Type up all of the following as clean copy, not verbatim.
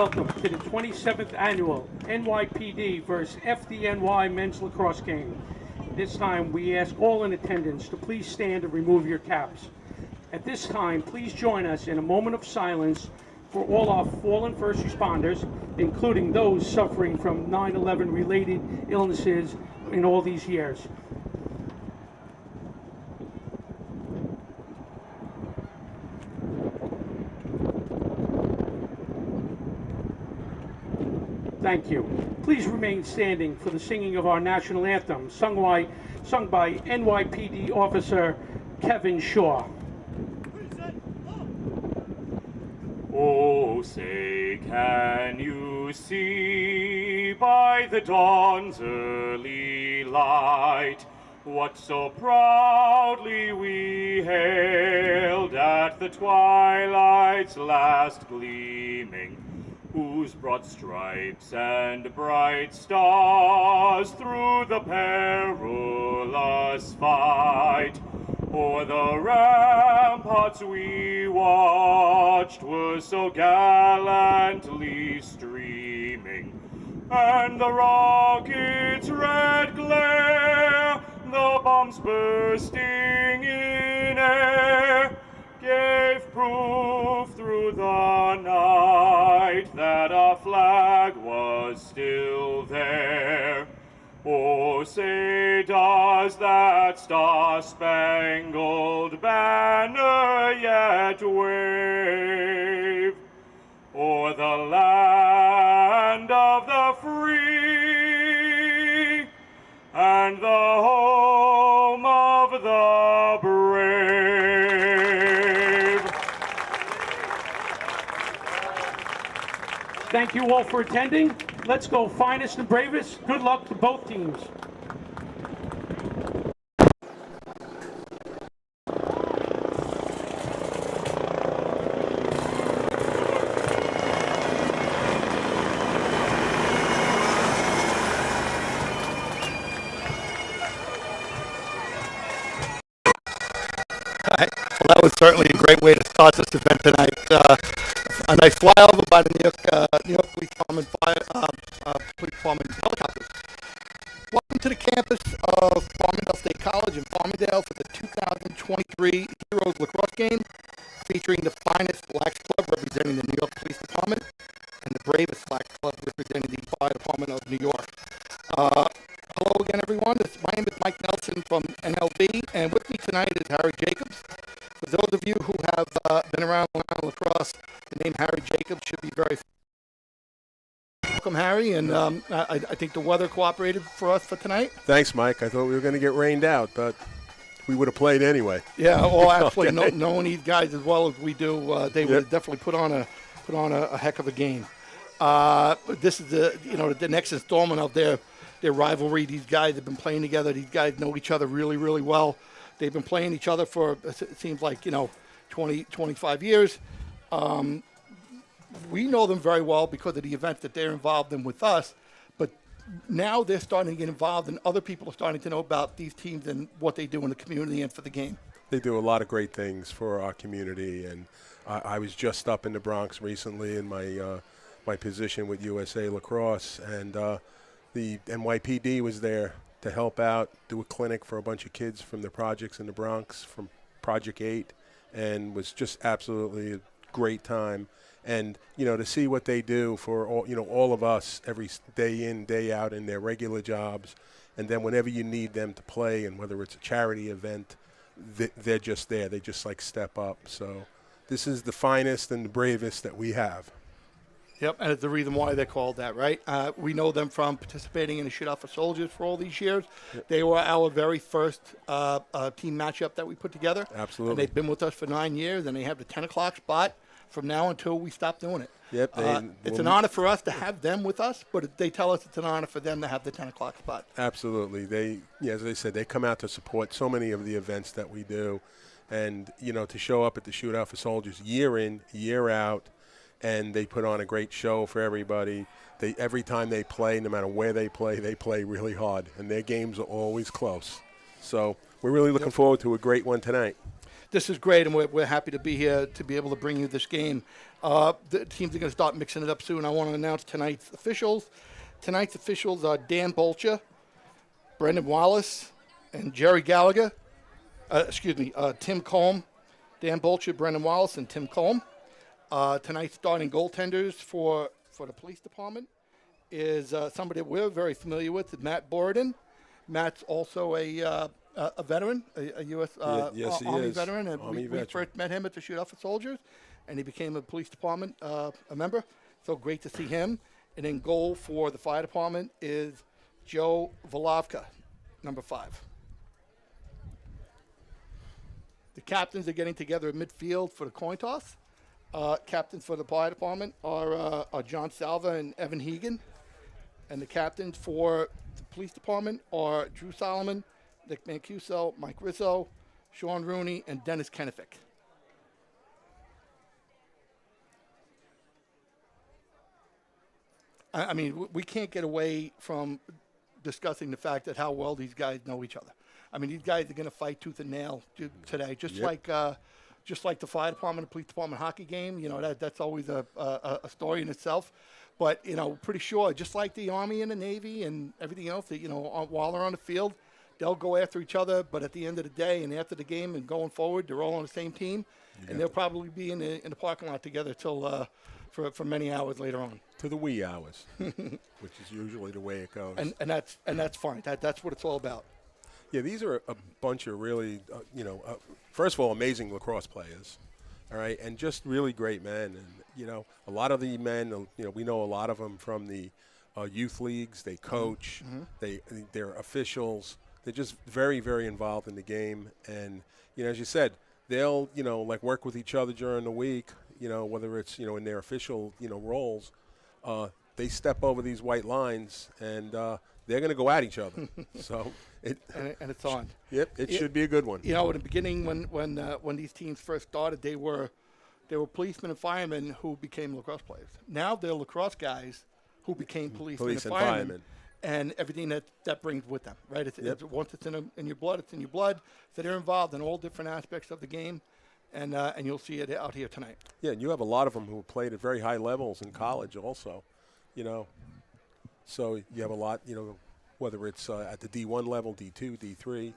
welcome to the 27th annual NYPD versus FDNY men's lacrosse game. This time, we ask all in attendance to please stand and remove your caps. At this time, please join us in a moment of silence for all our fallen first responders, including those suffering from 9/11 related illnesses in all these years. Thank you. Please remain standing for the singing of our national anthem, sung by NYPD officer Kevin Shaw. Oh, say, can you see by the dawn's early light what so proudly we hailed at the twilight's last gleaming, whose broad stripes and bright stars through the perilous fight o'er the ramparts we watched were so gallantly streaming, and the rocket's red glare, the bombs bursting in air, gave proof through the night that our flag was still there. Oh, say, does that star-spangled banner yet wave o'er the land of the free and the home of the brave? Thank you all for attending. Let's go finest and bravest. Good luck to both teams. Well, that was certainly a great way to start this event tonight. A nice flyover by the New York Police Department helicopters. Welcome to the campus of Farmingdale State College in Farmingdale for the 2023 Heroes Lacrosse Game, featuring the finest Blacks Club representing the New York Police Department and the bravest Blacks Club representing the Fire Department of New York. Hello again, everyone. My name is Mike Nelson from NLB, and with me tonight is Harry Jacobs. For those of you who have been around lacrosse, the name Harry Jacobs should be very welcome, Harry, and I think the weather cooperated for us for tonight. Thanks, Mike. I thought we were going to get rained out, but we would have played anyway. Yeah, well, actually, okay. Knowing these guys as well as we do, they would have definitely put on a heck of a game. This is the next installment of their rivalry. These guys have been playing together. These guys know each other really, really well. They've been playing each other for, it seems like, 20, 25 years. We know them very well because of the events that they're involved in with us. But now they're starting to get involved, and other people are starting to know about these teams and what they do in the community and for the game. They do a lot of great things for our community. And I was just up in the Bronx recently in my position with USA Lacrosse, and the NYPD was there to help out, do a clinic for a bunch of kids from the projects in the Bronx, from Project 8, and was just absolutely a great time. And, to see what they do for all of us every day in, day out in their regular jobs, and then whenever you need them to play, and whether it's a charity event, they're just there. They just step up. So this is the finest and the bravest that we have. Yep, and it's the reason why they're called that, right? We know them from participating in the Shootout for Soldiers for all these years. Yep. They were our very first team matchup that we put together. Absolutely. And they've been with us for 9 years, and they have the 10 o'clock spot from now until we stop doing it. Yep. It's an honor for us to have them with us, but they tell us it's an honor for them to have the 10 o'clock spot. Absolutely. As I said, they come out to support so many of the events that we do. And, to show up at the Shootout for Soldiers year in, year out, and they put on a great show for everybody. Every time they play, no matter where they play really hard, and their games are always close. So we're really looking forward to a great one tonight. this is great, and we're happy to be here to be able to bring you this game. The teams are going to start mixing it up soon. I want to announce tonight's officials. Tonight's officials are Dan Bolcher, Brendan Wallace, and Jerry Gallagher. Tim Colm. Dan Bolcher, Brendan Wallace, and Tim Colm. Tonight's starting goaltenders for the police department is somebody that we're very familiar with, Matt Borden. Matt's also a veteran, a U.S. Yes, Army is. veteran. And Army we veteran. first met him at the Shootout for Soldiers, and he became a police department a member. So great to see him. And then goal for the fire department is Joe Volavka, number 5. The captains are getting together at midfield for the coin toss. Captains for the fire department are John Salva and Evan Hegan. And the captains for the police department are Drew Solomon, Nick Mancuso, Mike Rizzo, Sean Rooney, and Dennis Kennefic. I mean, we can't get away from discussing the fact that how well these guys know each other. I mean, these guys are going to fight tooth and nail today, just like the fire department and police department hockey game. You know, that's always a story in itself. But, you know, pretty sure, just like the Army and the Navy and everything else, that, you know, while they're on the field, they'll go after each other. But at the end of the day and after the game and going forward, they're all on the same team. And they'll probably be in the parking lot together till for many hours later on. To the wee hours, which is usually the way it goes. And that's fine. That's what it's all about. Yeah, these are a bunch of really, first of all, amazing lacrosse players, all right, and just really great men. And, you know, a lot of the men, we know a lot of them from the youth leagues. They coach. They're officials. They're just very, very involved in the game. And, you know, as you said, they'll, work with each other during the week, whether it's, in their official, roles. They step over these white lines and they're going to go at each other. So and it's on. Yep, it should be a good one. You know, in the beginning, when these teams first started, they were policemen and firemen who became lacrosse players. Now they're lacrosse guys who became policemen and firemen, and everything that brings with them. Right? It's once it's in your blood, it's in your blood. So they're involved in all different aspects of the game, and you'll see it out here tonight. Yeah, and you have a lot of them who played at very high levels in college also. So you have a lot, whether it's at the D1 level, D2, D3,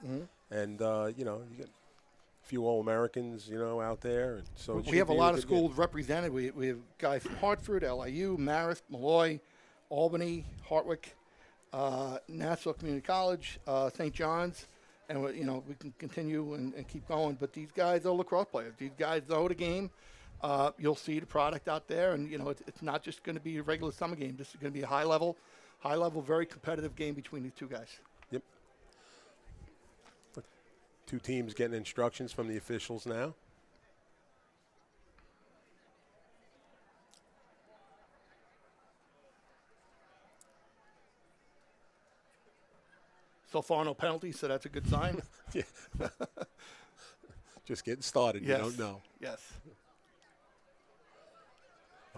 and, you get a few All-Americans, out there. And so we have a lot of schools represented. We have guys from Hartford, LIU, Marist, Malloy, Albany, Hartwick, Nassau Community College, St. John's, and, we can continue and keep going. But these guys are lacrosse players. These guys know the game. You'll see the product out there, and it's not just going to be a regular summer game. This is going to be a high level, very competitive game between these two guys. Yep. Two teams getting instructions from the officials now. So far, no penalties, so that's a good sign. Yeah. Just getting started. Yes. You don't know. Yes.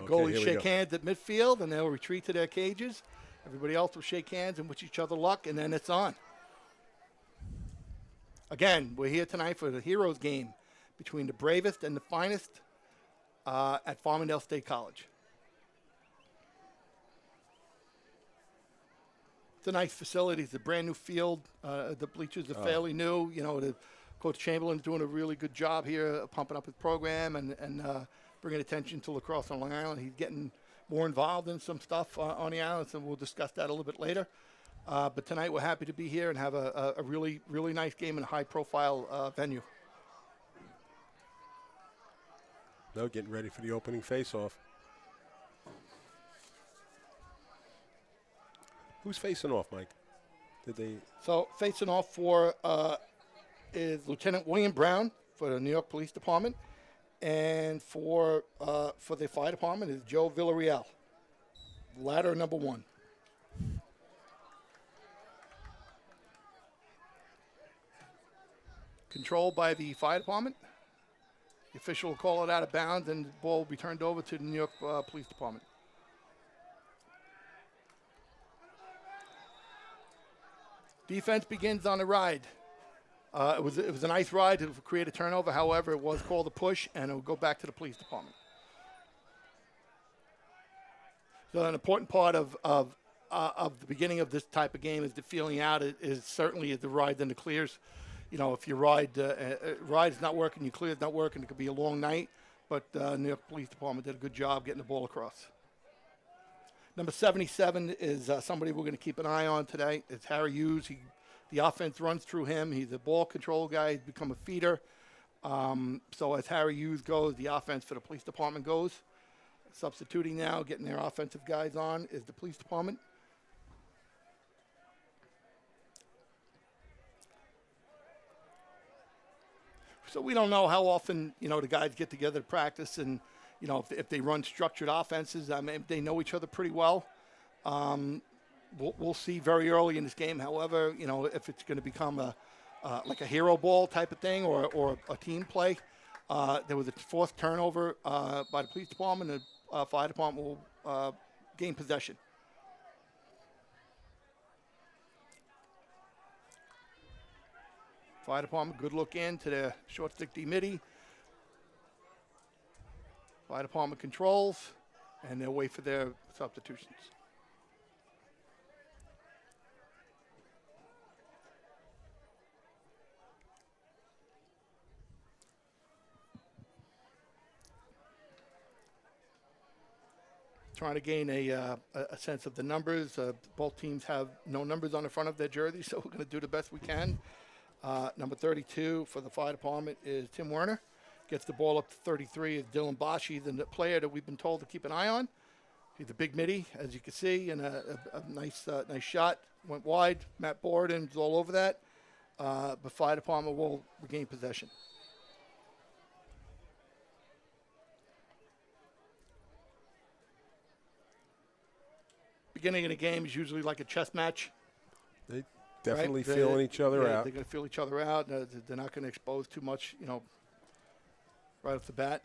Okay, Goalies shake hands at midfield, and they'll retreat to their cages. Everybody else will shake hands and wish each other luck, and then it's on. Again, we're here tonight for the Heroes game between the bravest and the finest at Farmingdale State College. It's a nice facility. It's a brand-new field. The bleachers are fairly new. Coach Chamberlain's doing a really good job here, pumping up his program and bringing attention to lacrosse on Long Island. He's getting more involved in some stuff on the island, so we'll discuss that a little bit later. But tonight we're happy to be here and have a really, really nice game in a high-profile venue. No, getting ready for the opening face-off. Who's facing off, Mike? So facing off for is Lieutenant William Brown for the New York Police Department. And for the fire department is Joe Villarreal, ladder number 1. Controlled by the fire department. The official will call it out of bounds, and the ball will be turned over to the New York Police Department. Defense begins on the ride. It was a nice ride to create a turnover. However, it was called a push, and it will go back to the police department. So an important part of the beginning of this type of game is the feeling out. Is certainly the ride then the clears. You know, if your ride's not working, your clear's not working, it could be a long night. But New York Police Department did a good job getting the ball across. Number 77 is somebody we're going to keep an eye on today. It's Harry Hughes. The offense runs through him. He's a ball control guy. He's become a feeder. So as Harry Hughes goes, the offense for the police department goes. Substituting now, getting their offensive guys on, is the police department. So we don't know how often, the guys get together to practice and, if they run structured offenses. I mean, they know each other pretty well. We'll see very early in this game. However, if it's going to become like a hero ball type of thing or a team play. There was a fourth turnover by the police department. The fire department will gain possession. Fire department, good look in to the short stick D midi. Fire department controls, and they'll wait for their substitutions. Trying to gain a sense of the numbers. Both teams have no numbers on the front of their jerseys, so we're going to do the best we can. Number 32 for the fire department is Tim Werner. Gets the ball up to 33 is Dylan Bosch. He's the player that we've been told to keep an eye on. He's a big midi, as you can see, and a nice shot. Went wide. Matt Borden's all over that. But fire department will regain possession. Beginning of the game is usually like a chess match. They definitely feeling each other out. They're going to feel each other out. They're not going to expose too much, right off the bat.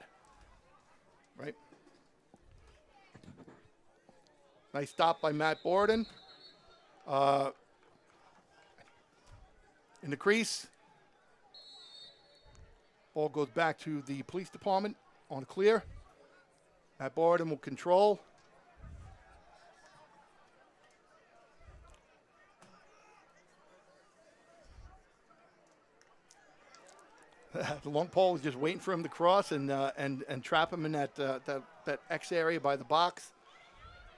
Right? Nice stop by Matt Borden. In the crease. Ball goes back to the police department on clear. Matt Borden will control. The long pole was just waiting for him to cross and trap him in that X area by the box.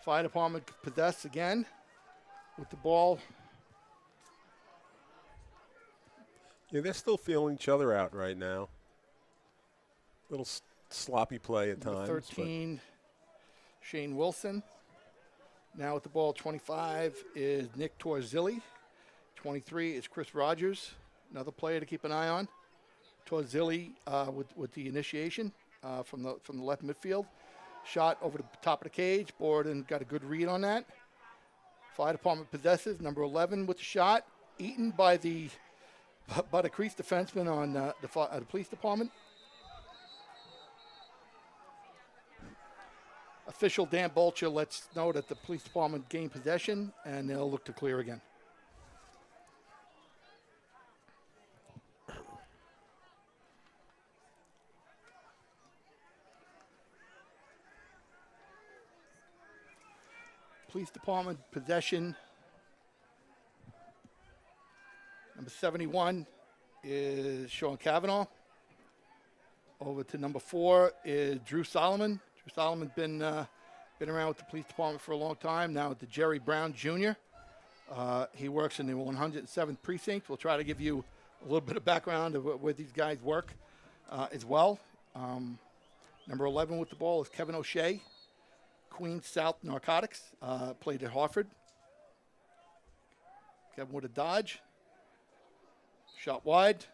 Fire department possessed again with the ball. Yeah, they're still feeling each other out right now. Little sloppy play at times. 13, Shane Wilson. Now with the ball, 25 is Nick Torzilli. 23 is Chris Rogers, another player to keep an eye on. Torzilli with the initiation from the left midfield. Shot over the top of the cage. Borden got a good read on that. Fire department possesses. Number 11 with the shot. Eaten by the crease defenseman on the police department. Official Dan Bolcher lets know that the police department gained possession, and they'll look to clear again. Police department possession. Number 71 is Sean Cavanaugh. Over to number 4 is Drew Solomon. Drew Solomon's been around with the police department for a long time. Now with the Jerry Brown Jr. He works in the 107th precinct. We'll try to give you a little bit of background of where these guys work as well. Number 11 with the ball is Kevin O'Shea. Queens South Narcotics, played at Hartford. Kevin with a dodge. Shot wide.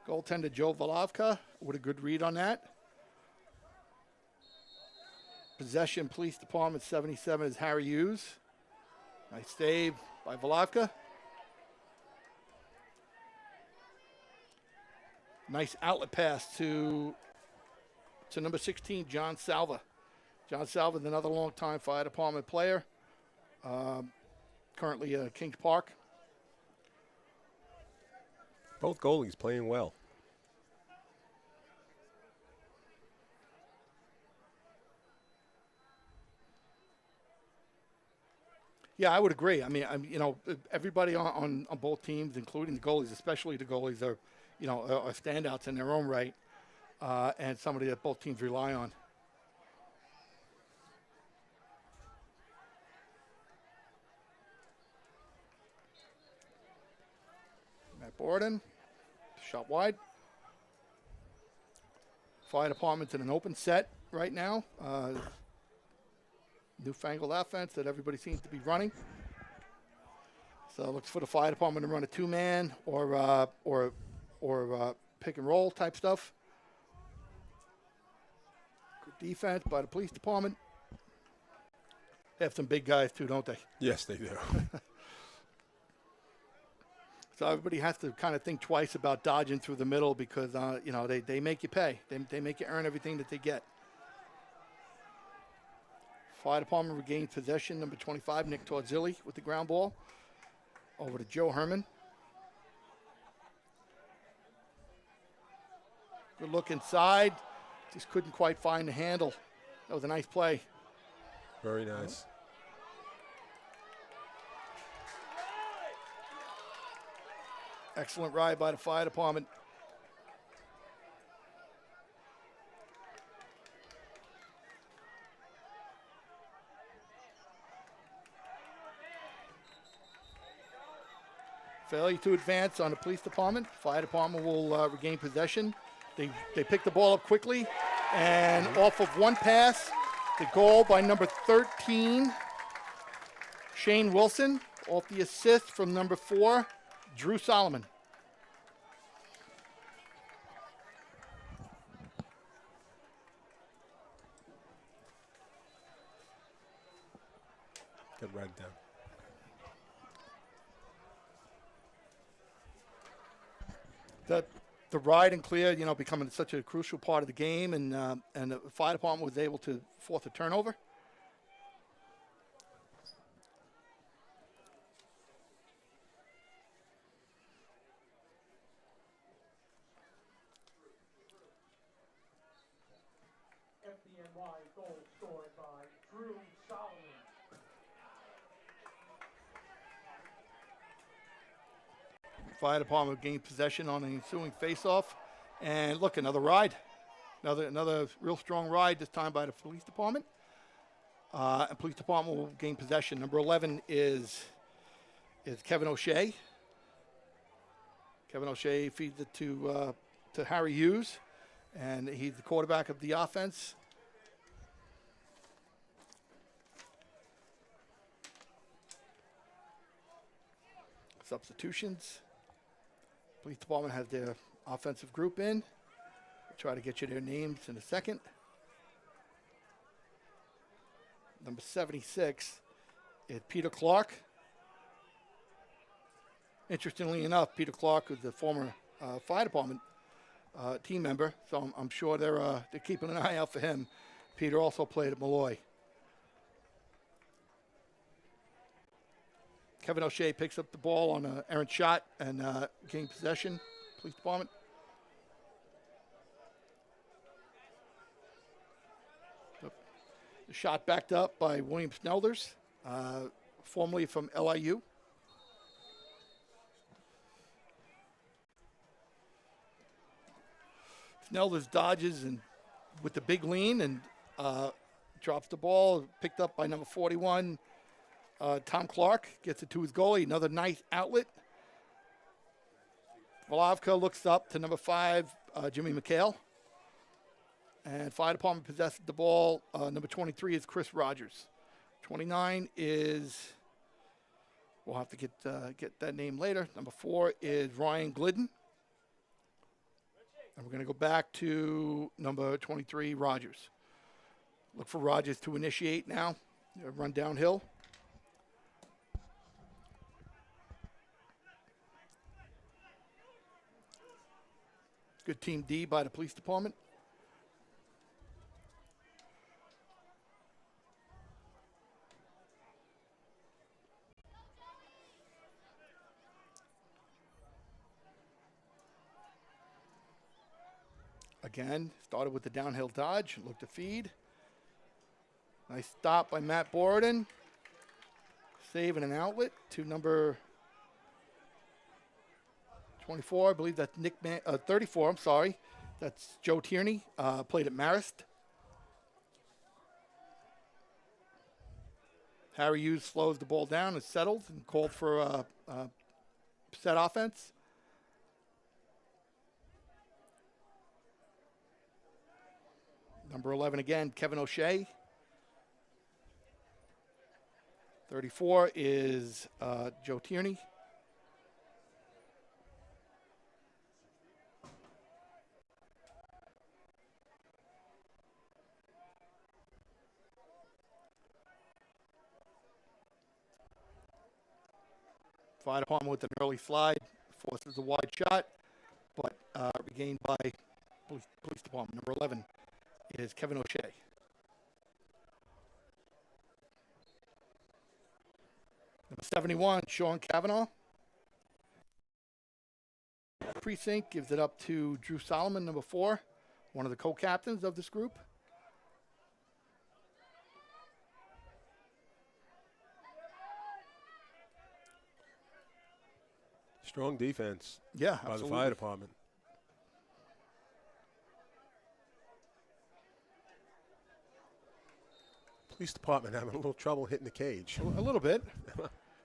Goaltender Joe Volavka with a good read on that. Possession, police department, 77 is Harry Hughes. Nice save by Volavka. Nice outlet pass to number 16, John Salva. John Salva is another long-time fire department player, currently at Kings Park. Both goalies playing well. Yeah, I would agree. I mean, everybody on both teams, including the goalies, especially the goalies, are standouts in their own right, and somebody that both teams rely on. Matt Borden, shot wide. Fire department's in an open set right now. Newfangled offense that everybody seems to be running. So looks for the fire department to run a two-man or pick and roll type stuff. Good defense by the police department. They have some big guys too, don't they? Yes, they do. So everybody has to kind of think twice about dodging through the middle because they make you pay. They make you earn everything that they get. Fire department regains possession. Number 25, Nick Torzilli with the ground ball. Over to Joe Herman. Good look inside. Just couldn't quite find the handle. That was a nice play. Very nice. Excellent ride by the fire department. Failure to advance on the police department. Fire department will regain possession. They pick the ball up quickly, and off of one pass, the goal by number 13, Shane Wilson. Off the assist from number 4, Drew Solomon. Get right down. The ride and clear, becoming such a crucial part of the game, and the fire department was able to force a turnover. FDNY goal scored by Drew Solomon. Fire department gained possession on an ensuing faceoff, and look, another ride, another real strong ride. This time by the police department. And police department will gain possession. Number 11 is Kevin O'Shea. Kevin O'Shea feeds it to Harry Hughes, and he's the quarterback of the offense. Substitutions. Police department has their offensive group in. We'll try to get you their names in a second. Number 76 is Peter Clark. Interestingly enough, Peter Clark was the former fire department team member, so I'm sure they're keeping an eye out for him. Peter also played at Malloy. Kevin O'Shea picks up the ball on an errant shot and gains possession. Police department. The shot backed up by William Snelders, formerly from LIU. Snelders dodges and with the big lean and drops the ball, picked up by number 41. Tom Clark gets it to his goalie. Another nice outlet. Volavka looks up to number 5, Jimmy McHale. And fire department possesses the ball. Number 23 is Chris Rogers. 29 is, we'll have to get that name later. Number 4 is Ryan Glidden. And we're going to go back to number 23, Rogers. Look for Rogers to initiate now. Run downhill. Good team D by the police department. Again, started with the downhill dodge, looked to feed. Nice stop by Matt Borden. Save and an outlet to number 24. I believe that's 34, I'm sorry. That's Joe Tierney, played at Marist. Harry Hughes slows the ball down and settles and called for a set offense. Number 11 again, Kevin O'Shea. 34 is Joe Tierney. Fire department with an early slide, forces a wide shot, but regained by police department. Number 11 is Kevin O'Shea. Number 71, Sean Cavanaugh. Precinct gives it up to Drew Solomon, number 4, one of the co-captains of this group. Strong defense. Yeah, by absolutely. the fire department. Police department having a little trouble hitting the cage. A little bit.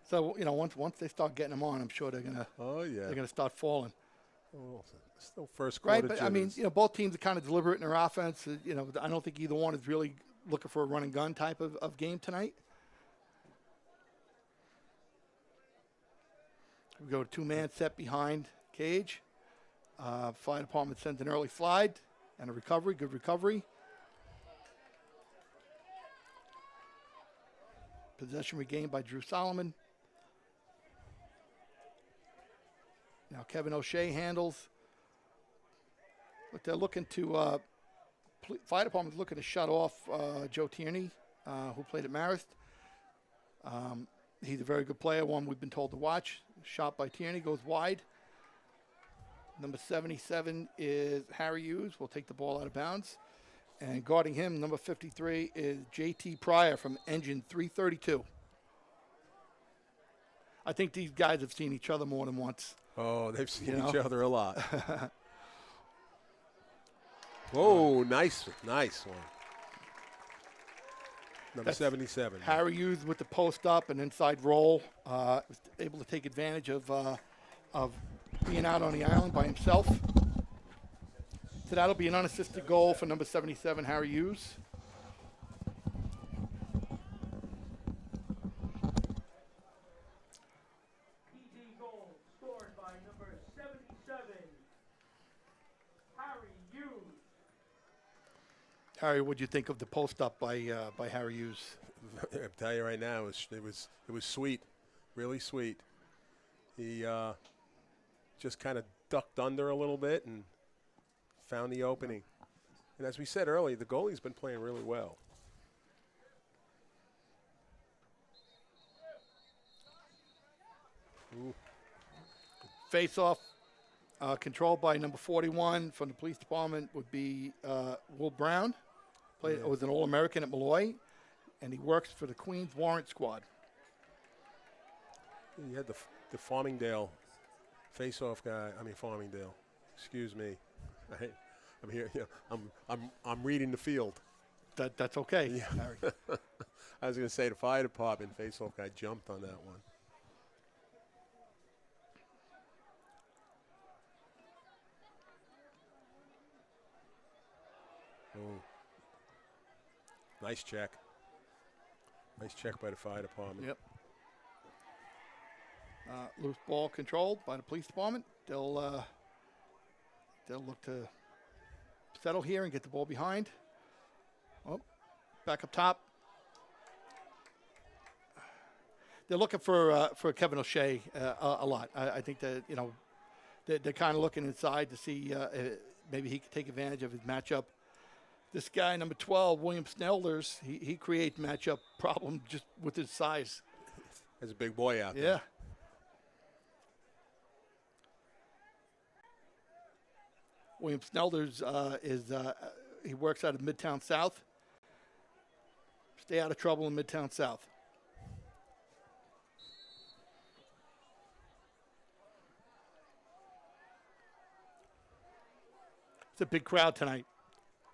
So once they start getting them on, I'm sure they're gonna. Oh yeah. They're gonna start falling. Oh, still first quarter. Right, but I mean, both teams are kind of deliberate in their offense. I don't think either one is really looking for a run and gun type of game tonight. We go to 2-man set behind cage. Fire department sends an early slide and a recovery. Good recovery. Possession regained by Drew Solomon. Now Kevin O'Shea handles. But they're looking to, fire department's looking to shut off Joe Tierney, who played at Marist. He's a very good player, one we've been told to watch. Shot by Tierney, goes wide. Number 77 is Harry Hughes. Will take the ball out of bounds. And guarding him, number 53, is J.T. Pryor from Engine 332. I think these guys have seen each other more than once. Oh, they've seen each other a lot. Whoa, nice one. Number 77. Harry Hughes with the post up and inside roll. Was able to take advantage of being out on the island by himself. So that'll be an unassisted goal for number 77, Harry Hughes. PG goal scored by number 77, Harry Hughes. Harry, what'd you think of the post up by Harry Hughes? I'll tell you right now, it was sweet, really sweet. He just kind of ducked under a little bit and found the opening. And as we said earlier, the goalie's been playing really well. Ooh. Face off controlled by number 41 from the police department would be Will Brown. Was an All-American at Malloy, and he works for the Queens Warrant Squad. You had the Farmingdale face-off guy. I mean Farmingdale. Excuse me. I'm here. Yeah, I'm reading the field. That's okay. Yeah. Harry. I was going to say the fire department face-off guy jumped on that one. Oh. Nice check. Nice check by the fire department. Yep. Loose ball controlled by the police department. They'll look to settle here and get the ball behind. Oh, back up top. They're looking for Kevin O'Shea a lot. I think that they're kind of looking inside to see maybe he could take advantage of his matchup. This guy, number 12, William Snelders, he creates matchup problem just with his size. There's a big boy out there. Yeah. William Snelders he works out of Midtown South. Stay out of trouble in Midtown South. It's a big crowd tonight,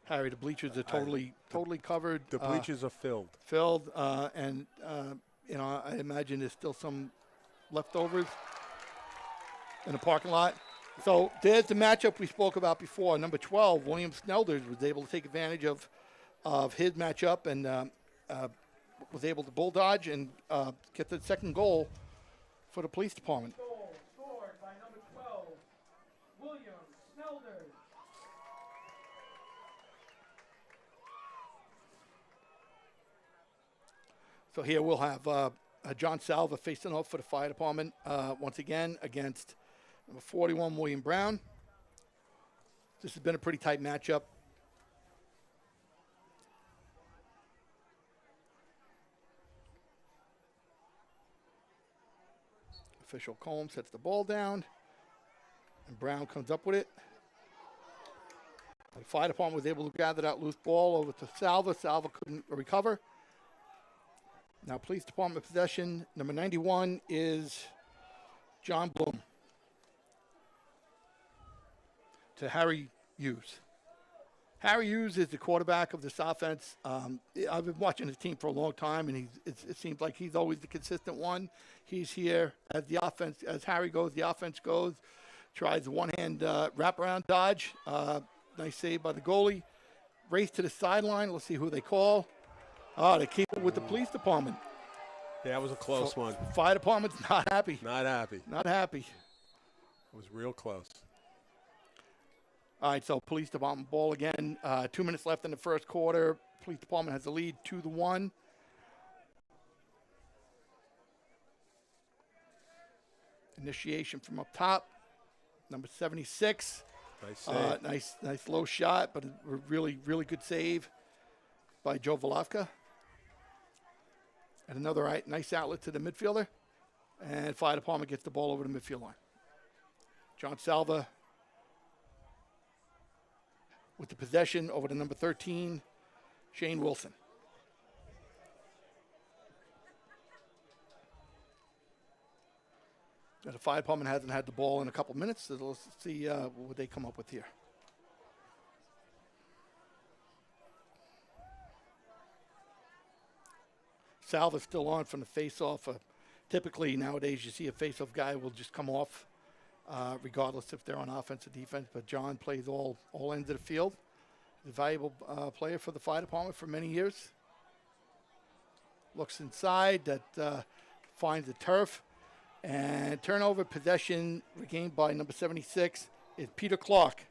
Harry. The bleachers are totally covered. The bleachers are filled. And I imagine there's still some leftovers in the parking lot. So there's the matchup we spoke about before. Number 12, William Snelders, was able to take advantage of his matchup and was able to bull dodge and get the second goal for the police department. Goal scored by number 12, William Snelders. So here we'll have John Salva facing off for the fire department once again against number 41, William Brown. This has been a pretty tight matchup. Official Combs sets the ball down, and Brown comes up with it. The fire department was able to gather that loose ball over to Salva. Salva couldn't recover. Now, police department possession, number 91 is John Bloom to Harry Hughes. Harry Hughes is the quarterback of this offense. I've been watching his team for a long time, and it seems like he's always the consistent one. He's here as the offense, as Harry goes, the offense goes, tries the one-hand wraparound dodge. Nice save by the goalie. Race to the sideline. Let's see who they call. They keep it with the police department. Yeah, it was a close one. Fire department's not happy. Not happy. Not happy. It was real close. All right, so police department ball again. 2 minutes left in the first quarter. Police department has the lead 2-1. Initiation from up top. Number 76. Nice save. Nice low shot, but a really, really good save by Joe Volavka. And another nice outlet to the midfielder. And fire department gets the ball over the midfield line. John Salva with the possession over to number 13, Shane Wilson. Now the fire department hasn't had the ball in a couple minutes, so let's see what they come up with here. Salva's still on from the face-off. Typically, nowadays, you see a face-off guy will just come off regardless if they're on offense or defense. But John plays all ends of the field. He's a valuable player for the fire department for many years. Looks inside, that finds the turf. And turnover possession regained by number 76 is Peter Clark.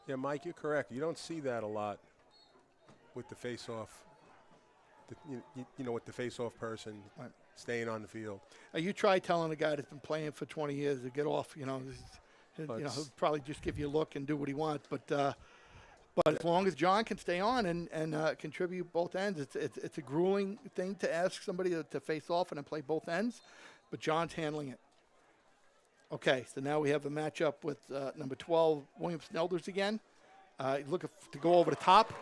Yeah, Mike, you're correct. You don't see that a lot with the face-off, with the face-off person staying on the field. You try telling a guy that's been playing for 20 years to get off. He'll probably just give you a look and do what he wants. But as long as John can stay on and contribute both ends, it's a grueling thing to ask somebody to face off and then play both ends. But John's handling it. Okay, so now we have a matchup with number 12, William Snelders again. Looking to go over the top.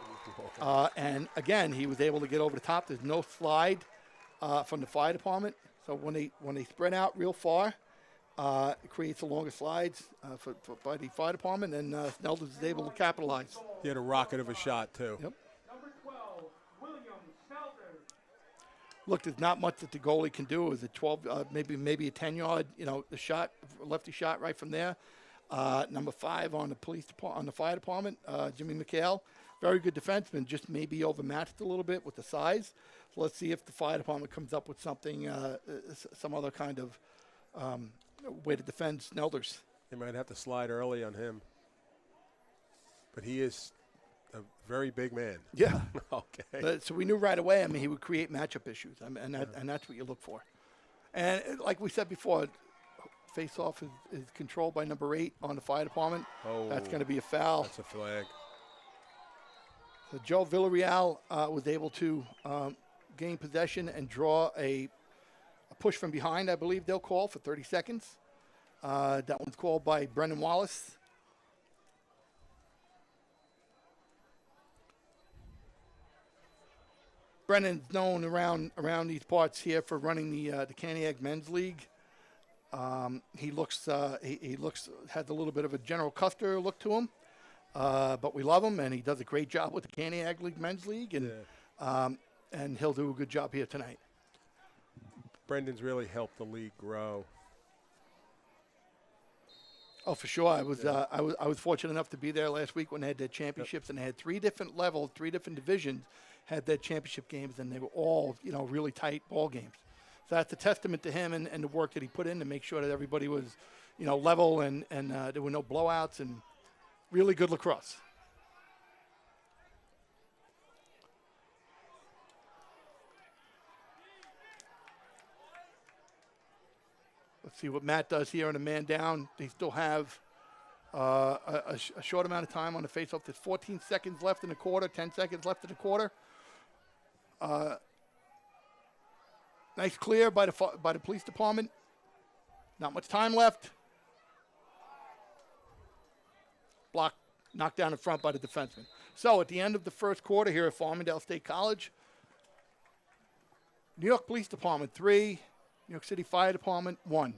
And again, he was able to get over the top. There's no slide from the fire department. So when they spread out real far, it creates the longer slides by the fire department, and Snelders is able to capitalize. He had a rocket of a shot, too. Yep. Number 12, William Snelders. Look, there's not much that the goalie can do. It was a 12, maybe a 10-yard, the shot, lefty shot right from there. Number 5 on the fire department, Jimmy McHale. Very good defenseman, just maybe overmatched a little bit with the size. So let's see if the fire department comes up with something, some other kind of way to defend Snelders. They might have to slide early on him. But he is a very big man. Yeah. Okay. So we knew right away, he would create matchup issues, and that's what you look for. And like we said before, face-off is controlled by number 8 on the fire department. Oh, that's going to be a foul. That's a flag. So Joe Villarreal was able to gain possession and draw a push from behind, I believe they'll call, for 30 seconds. That one's called by Brendan Wallace. Brendan's known around these parts here for running the Caniag Men's League. He looks has a little bit of a General Custer look to him, but we love him, and he does a great job with the Caniag League Men's League, and he'll do a good job here tonight. Brendan's really helped the league grow. Oh, for sure. I was fortunate enough to be there last week when they had their championships, and they had 3 different levels, 3 different divisions had their championship games, and they were all really tight ball games. So that's a testament to him and the work that he put in to make sure that everybody was level and there were no blowouts and really good lacrosse. Let's see what Matt does here on a man down. They still have a short amount of time on the faceoff. There's 14 seconds left in the quarter, 10 seconds left in the quarter. Nice clear by the police department. Not much time left. Block knocked down in front by the defenseman. So at the end of the first quarter here at Farmingdale State College, New York Police Department 3, New York City Fire Department 1.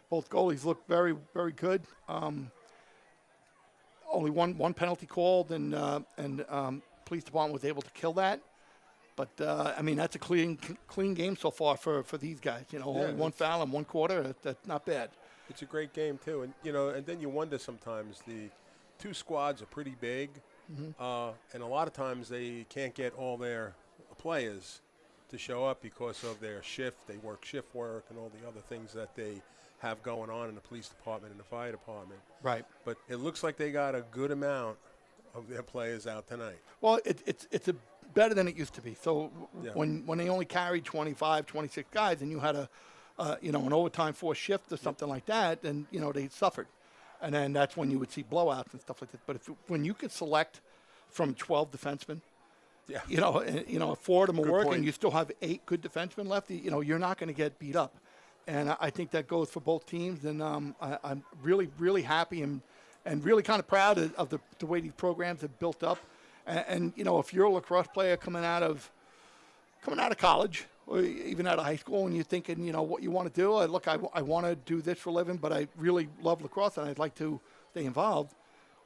Both goalies look very, very good. Only one penalty called, and police department was able to kill that. But that's a clean game so far for these guys. Only one foul in one quarter. That's not bad. It's a great game too, and and then you wonder sometimes the 2 squads are pretty big, and a lot of times they can't get all their players to show up because of their shift. They work shift work and all the other things that they have going on in the police department and the fire department. Right. But it looks like they got a good amount of their players out tonight. Well, it's better than it used to be. So when they only carried 25, 26 guys, and you had an overtime 4 shift or something like that, then they suffered, and then that's when you would see blowouts and stuff like that. But when you could select from 12 defensemen. Yeah. If 4 of them are working, you still have 8 good defensemen left. You're not going to get beat up. And I think that goes for both teams. And I'm really, really happy and really kind of proud of the way these programs have built up. And if you're a lacrosse player coming out of college or even out of high school and you're thinking, what you want to do, I want to do this for a living, but I really love lacrosse and I'd like to stay involved.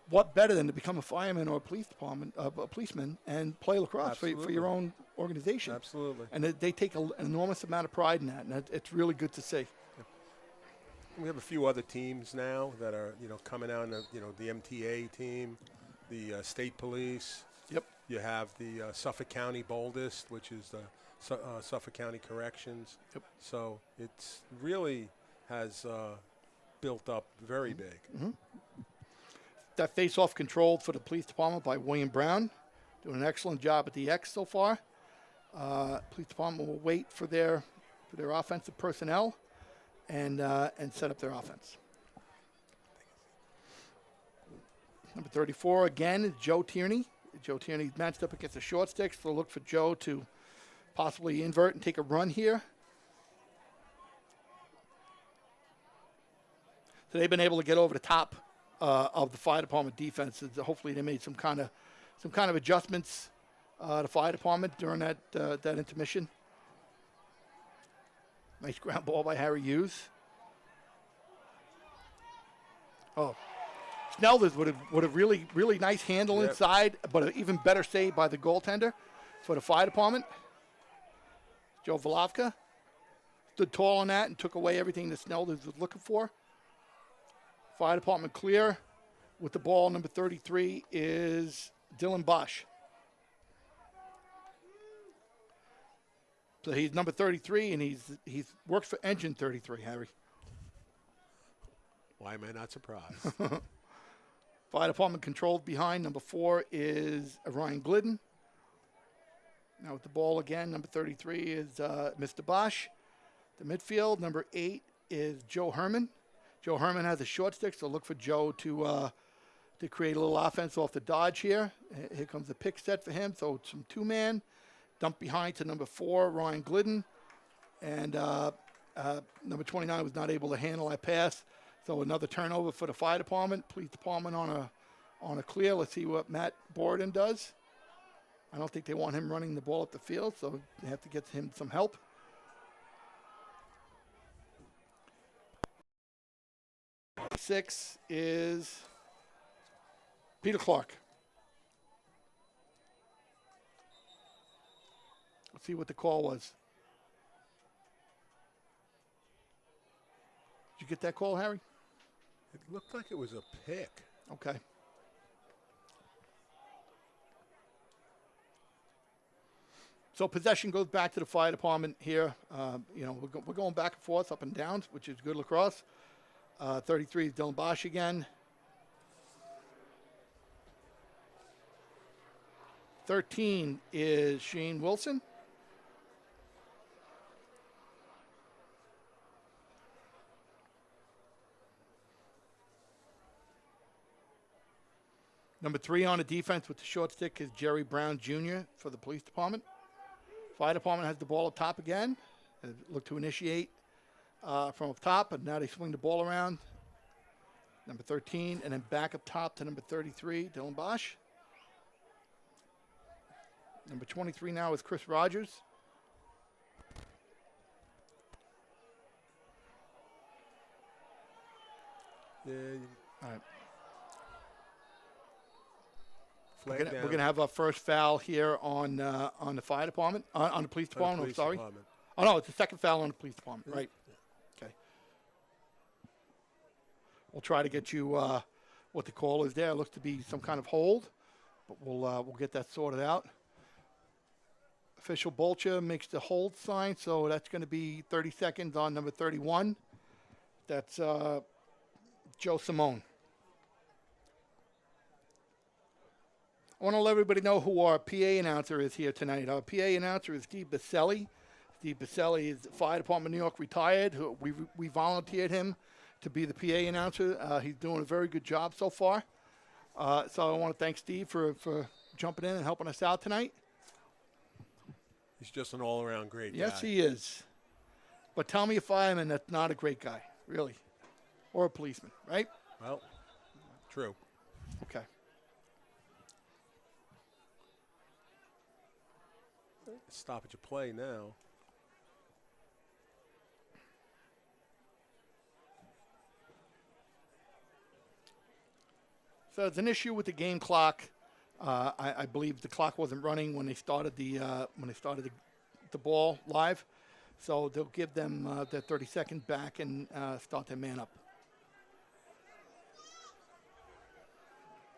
What better than to become a fireman or a policeman and play lacrosse for your own organization? Absolutely. And they take an enormous amount of pride in that, and it's really good to see. Yeah. We have a few other teams now that are, coming out, the MTA team, the state police. Yep. You have the Suffolk County Boldest, which is the Suffolk County Corrections. Yep. So it's really has built up very big. Mm-hmm. That face-off controlled for the police department by William Brown, doing an excellent job at the X so far. Police department will wait for their offensive personnel and set up their offense. Number 34 again is Joe Tierney. Joe Tierney's matched up against the short sticks, so look for Joe to possibly invert and take a run here. So they've been able to get over the top of the fire department defenses. Hopefully they made some kind of adjustments to fire department during that intermission. Nice ground ball by Harry Hughes. Oh, Snelders would have really nice handle inside, but an even better save by the goaltender for the fire department. Joe Volavka stood tall on that and took away everything that Snelders was looking for. Fire department clear. With the ball, number 33 is Dylan Bosch. So he's number 33, and he's works for Engine 33, Harry. Why am I not surprised? Fire department controlled behind. Number 4 is Ryan Glidden. Now with the ball again, number 33 is Mr. Bosch. The midfield, number 8 is Joe Herman. Joe Herman has a short stick, so look for Joe to create a little offense off the dodge here. Here comes the pick set for him, so some two-man. Dump behind to number 4, Ryan Glidden. And number 29 was not able to handle that pass. So another turnover for the fire department. Police department on a clear. Let's see what Matt Borden does. I don't think they want him running the ball up the field, so they have to get him some help. Six is Peter Clark. Let's see what the call was. Did you get that call, Harry? It looked like it was a pick. Okay. So possession goes back to the fire department here. We're going back and forth, up and down, which is good lacrosse. 33 is Dylan Bosch again. 13 is Shane Wilson. Number 3 on the defense with the short stick is Jerry Brown Jr. for the police department. Fire department has the ball up top again. Look to initiate from up top, but now they swing the ball around. Number 13, and then back up top to number 33, Dylan Bosch. Number 23 now is Chris Rogers. Yeah. All right. We're going to have our first foul here on the fire department, on the police department. I'm sorry. Oh, no, it's the second foul on the police department. Right. Yeah. Okay. We'll try to get you what the call is there. It looks to be some kind of hold, but we'll get that sorted out. Official Bolcher makes the hold sign, so that's going to be 30 seconds on number 31. That's Joe Simone. I want to let everybody know who our PA announcer is here tonight. Our PA announcer is Steve Baselli. Steve Baselli is Fire Department New York retired. We volunteered him to be the PA announcer. He's doing a very good job so far. So I want to thank Steve for jumping in and helping us out tonight. He's just an all-around great guy. Yes, he is. But tell me a fireman that's not a great guy, really. Or a policeman, right? Well, true. Okay. Stop at your play now. So there's an issue with the game clock. I believe the clock wasn't running when they started the ball live, so they'll give them their 30 seconds back and start their man up.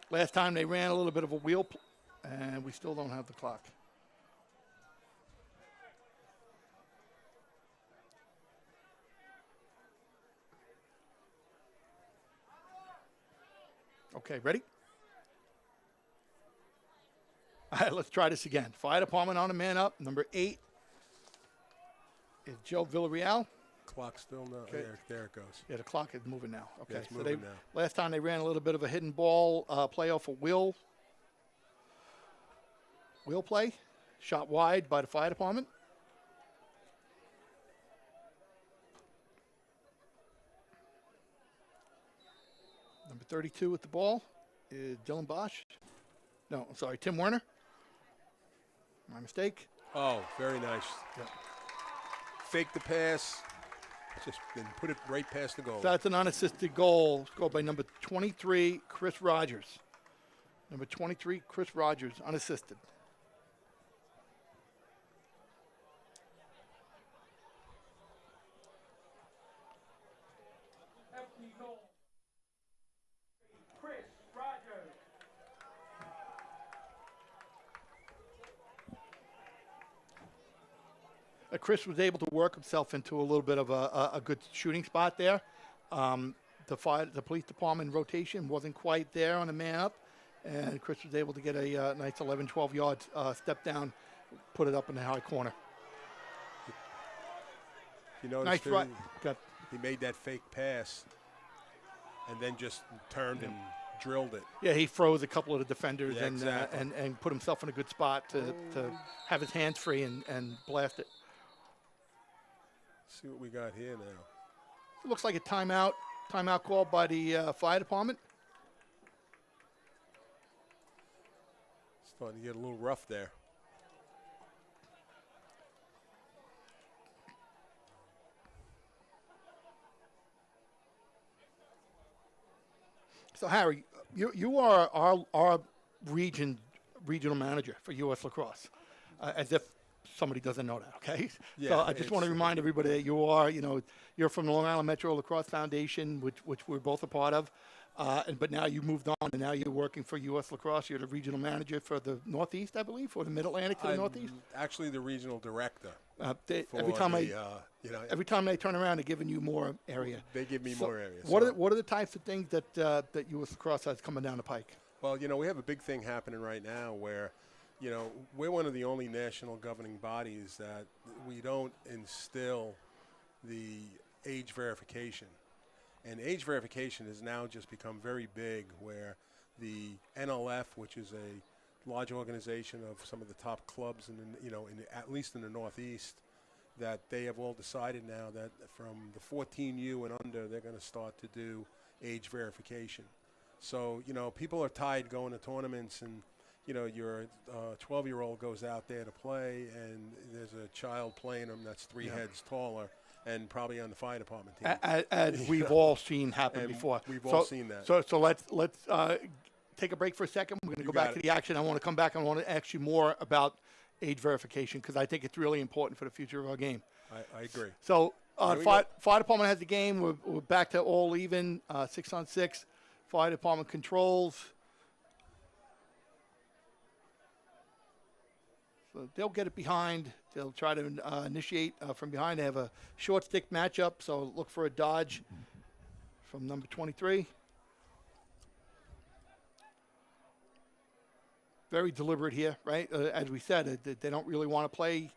Last time they ran a little bit of a wheel, and we still don't have the clock. Okay, ready? All right, let's try this again. Fire department on a man up. Number 8 is Joe Villarreal. Clock still not. Okay. There it goes. Yeah, the clock is moving now. Okay, Yeah, it's so moving now. last time they ran a little bit of a hidden ball play off of Will play. Shot wide by the fire department. Number 32 with the ball is Dylan Bosch. No, I'm sorry, Tim Werner. My mistake. Oh, very nice. Yep. Fake the pass. Just then put it right past the goal. That's an unassisted goal scored by number 23, Chris Rogers. Number 23, Chris Rogers, unassisted. Empty goal. Chris Rogers. Chris was able to work himself into a little bit of a good shooting spot there. The police department rotation wasn't quite there on the man up, and Chris was able to get a nice 11, 12 yards step down, put it up in the high corner. You notice Nice too, right. Got, he made that fake pass and then just turned and drilled it. yeah, he froze a couple of the defenders Yeah, and, exactly. and put himself in a good spot to have his hands free and blast it. See what we got here now. It looks like a timeout called by the fire department. Starting to get a little rough there. So Harry, you are our regional manager for U.S. Lacrosse, as if somebody doesn't know that. Okay. Yeah, So I just want to it's- remind everybody that you're from the Long Island Metro Lacrosse Foundation, which we're both a part of, but now you moved on and now you're working for U.S. Lacrosse. You're the regional manager for the Northeast, I believe, or the Mid Atlantic to the I'm Northeast. actually the regional director. For Every time every time they turn around, they're giving you more area. they give me So more areas. What are the types of things that U.S. Lacrosse has coming down the pike? Well, we have a big thing happening right now where, we're one of the only national governing bodies that we don't instill the age verification. And age verification has now just become very big where the NLF, which is a large organization of some of the top clubs at least in the Northeast, that they have all decided now that from the 14U and under, they're going to start to do age verification. So, people are tired going to tournaments and, your 12-year-old goes out there to play and there's a child playing them that's three heads taller and probably on the fire department team. As we've all seen happen And before. we've all seen that. So let's take a break for a second. We're going to go back to the action. I want to come back and I want to ask you more about age verification because I think it's really important for the future of our game. I agree. So Here we fire go. department has the game. We're back to all even, 6-on-6. Fire department controls. So they'll get it behind. They'll try to initiate from behind. They have a short stick matchup, so look for a dodge from number 23. Very deliberate here, right? As we said, they don't really want to play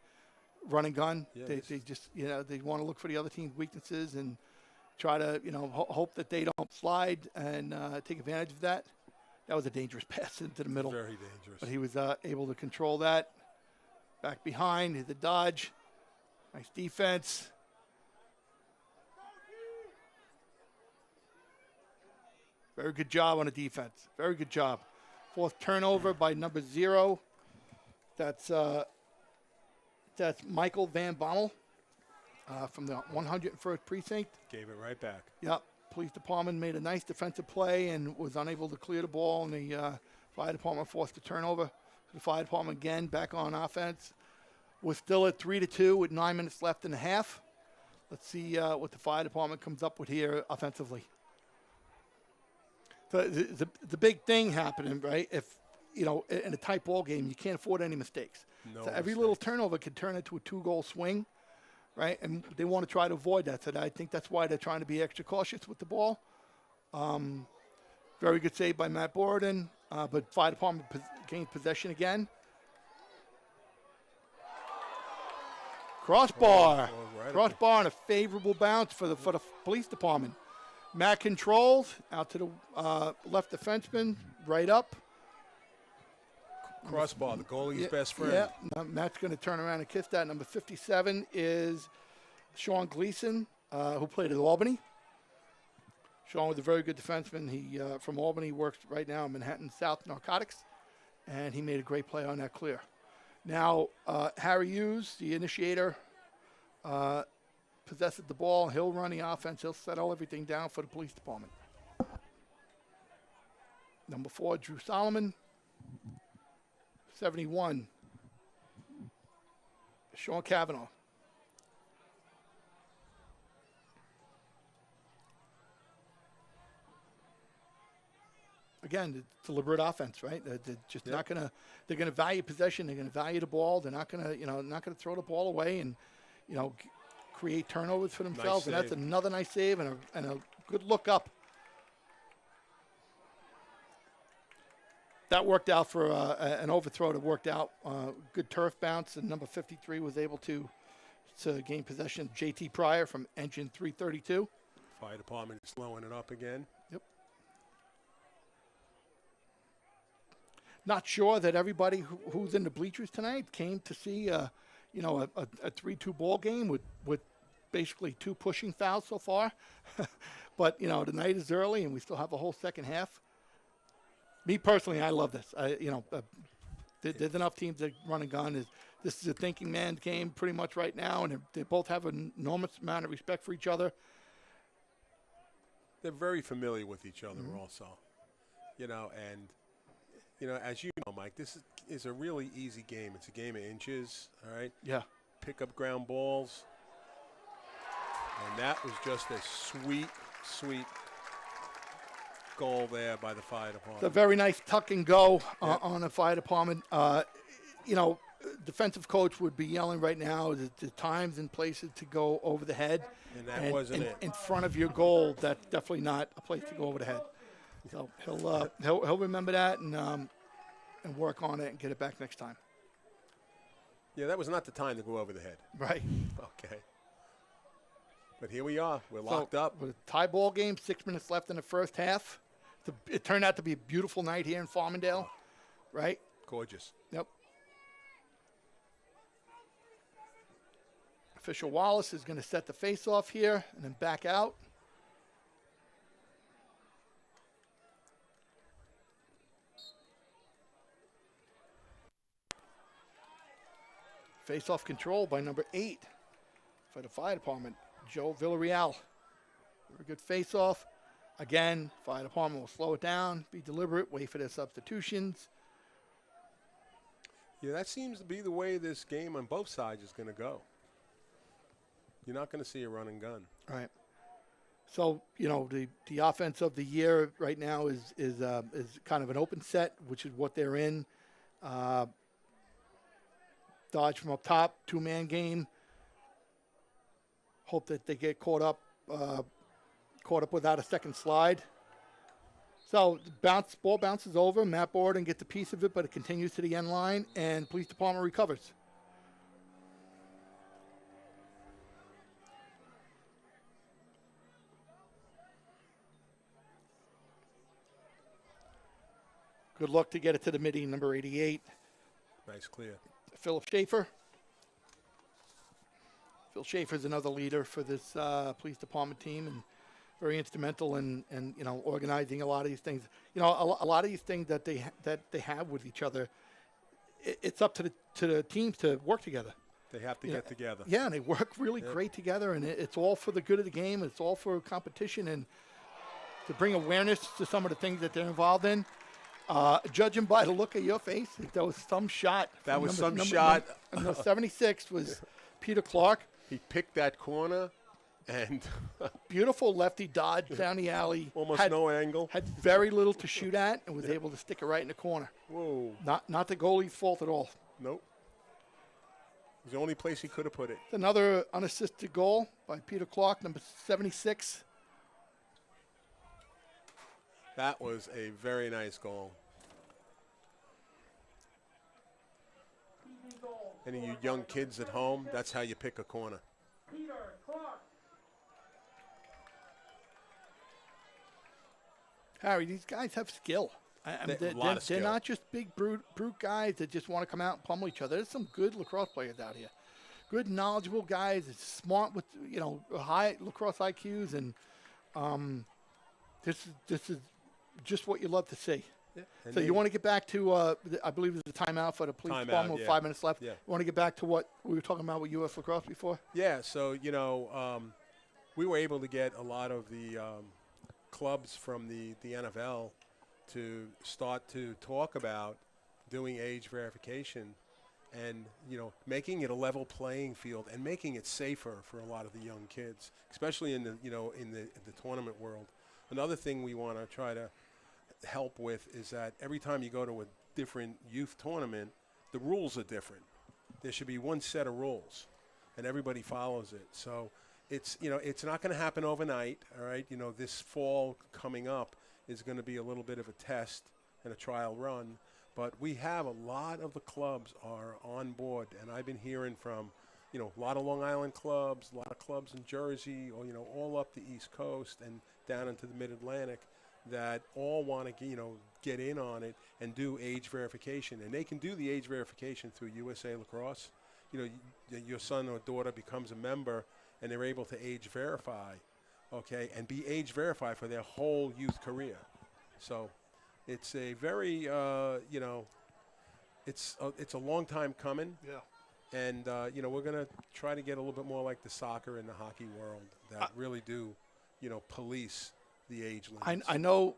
run and gun. Yeah, They just, they want to look for the other team's weaknesses and try to, hope that they don't slide and take advantage of that. That was a dangerous pass into the middle. Very dangerous. But he was able to control that. Back behind, hit the dodge. Nice defense. Very good job on the defense. Very good job. Fourth turnover by number 0. That's Michael Van Bommel from the 101st Precinct. Gave it right back. Yep. Police department made a nice defensive play and was unable to clear the ball, and the fire department forced a turnover. The fire department again back on offense. We're still at 3-2 with 9 minutes left in the half. Let's see what the fire department comes up with here offensively. So the big thing happening, right? If in a tight ball game, you can't afford any mistakes. No So every little turnover could turn into a 2-goal swing, right? And they want to try to avoid that. So I think that's why they're trying to be extra cautious with the ball. Very good save by Matt Borden, but Fire Department gains possession again. Crossbar. Crossbar and a favorable bounce for the police department. Matt controls out to the left defenseman, right up. Crossbar, the goalie's best friend. Yeah, Matt's going to turn around and kiss that. Number 57 is Sean Gleason, who played at Albany. Sean was a very good defenseman. He from Albany, works right now in Manhattan South Narcotics, and he made a great play on that clear. Now, Harry Hughes, the initiator, possesses the ball. He'll run the offense. He'll settle everything down for the police department. Number 4, Drew Solomon. 71, Sean Cavanaugh. Again, it's deliberate offense, right? They're just not gonna. They're gonna value possession. They're gonna value the ball. They're not gonna, not gonna throw the ball away and, create turnovers for themselves. Nice and that's save. another nice save and a good look up. That worked out for an overthrow that worked out. Good turf bounce, and number 53 was able to gain possession. JT Pryor from engine 332. Fire department is slowing it up again. Yep. Not sure that everybody who's in the bleachers tonight came to see a 3-2 ball game with basically 2 pushing fouls so far. But, the night is early, and we still have a whole second half. Me personally, I love this. There's enough teams that run and gun. This is a thinking man's game pretty much right now, and they both have an enormous amount of respect for each other. They're very familiar with each other also. As you know, Mike, this is a really easy game. It's a game of inches, all right? Yeah. Pick up ground balls. And that was just a sweet, sweet goal there by the fire department. It's a very nice tuck and go on the fire department. Defensive coach would be yelling right now the times and places to go over the head. And that wasn't it. In front of your goal, that's definitely not a place to go over the head. So he'll remember that and work on it and get it back next time. Yeah, that was not the time to go over the head. Right. Okay. But here we are. We're locked up. With a tie ball game, 6 minutes left in the first half. It turned out to be a beautiful night here in Farmingdale, right? Gorgeous. Yep. Official Wallace is going to set the face-off here and then back out. Face-off control by number 8 for the fire department, Joe Villarreal. Very good face-off. Again, fire department will slow it down, be deliberate, wait for their substitutions. Yeah, that seems to be the way this game on both sides is going to go. You're not going to see a run and gun. Right. So, the offense of the year right now is kind of an open set, which is what they're in. Dodge from up top, 2-man game. Hope that they get caught up without a second slide. So ball bounces over. Matt Borden gets a piece of it, but it continues to the end line, and police department recovers. Good luck to get it to the midi, number 88. Nice clear. Philip Schaefer. Phil Schaefer is another leader for this police department team and very instrumental in organizing a lot of these things. A lot of these things that they have with each other. It's up to the teams to work together. They have to get together. Yeah, and they work really great together, and it's all for the good of the game. It's all for competition and to bring awareness to some of the things that they're involved in. Judging by the look of your face, there was some shot. That was some shot. No, 76 was Peter Clark. He picked that corner and beautiful lefty dodge down the alley. Almost no angle. Had very little to shoot at and was able to stick it right in the corner. Whoa. Not the goalie's fault at all. Nope. It was the only place he could have put it. Another unassisted goal by Peter Clark, number 76. That was a very nice goal. Any of you young kids at home, that's how you pick a corner. Harry, these guys have skill. I mean, they're not just big brute guys that just want to come out and pummel each other. There's some good lacrosse players out here. Good, knowledgeable guys. It's smart with, high lacrosse IQs, and this is just what you love to see. Yeah. So you want to get back to, I believe there's a timeout for the police department with 5 minutes left. Yeah. You want to get back to what we were talking about with U.S. Lacrosse before? Yeah, so, we were able to get a lot of the clubs from the NFL to start to talk about doing age verification and, making it a level playing field and making it safer for a lot of the young kids, especially in the, in the tournament world. Another thing we want to try to help with is that every time you go to a different youth tournament, the rules are different. There should be one set of rules, and everybody follows it. So it's it's not going to happen overnight. All right, this fall coming up is going to be a little bit of a test and a trial run, but we have a lot of the clubs are on board, and I've been hearing from a lot of Long Island clubs, a lot of clubs in Jersey, or all up the East Coast and down into the Mid-Atlantic, that all want to, get in on it and do age verification. And they can do the age verification through USA Lacrosse. Your son or daughter becomes a member, and they're able to age verify, okay, and be age verified for their whole youth career. So it's a very, it's a long time coming. Yeah. And, we're going to try to get a little bit more like the soccer and the hockey world that really do, police the age limits. I know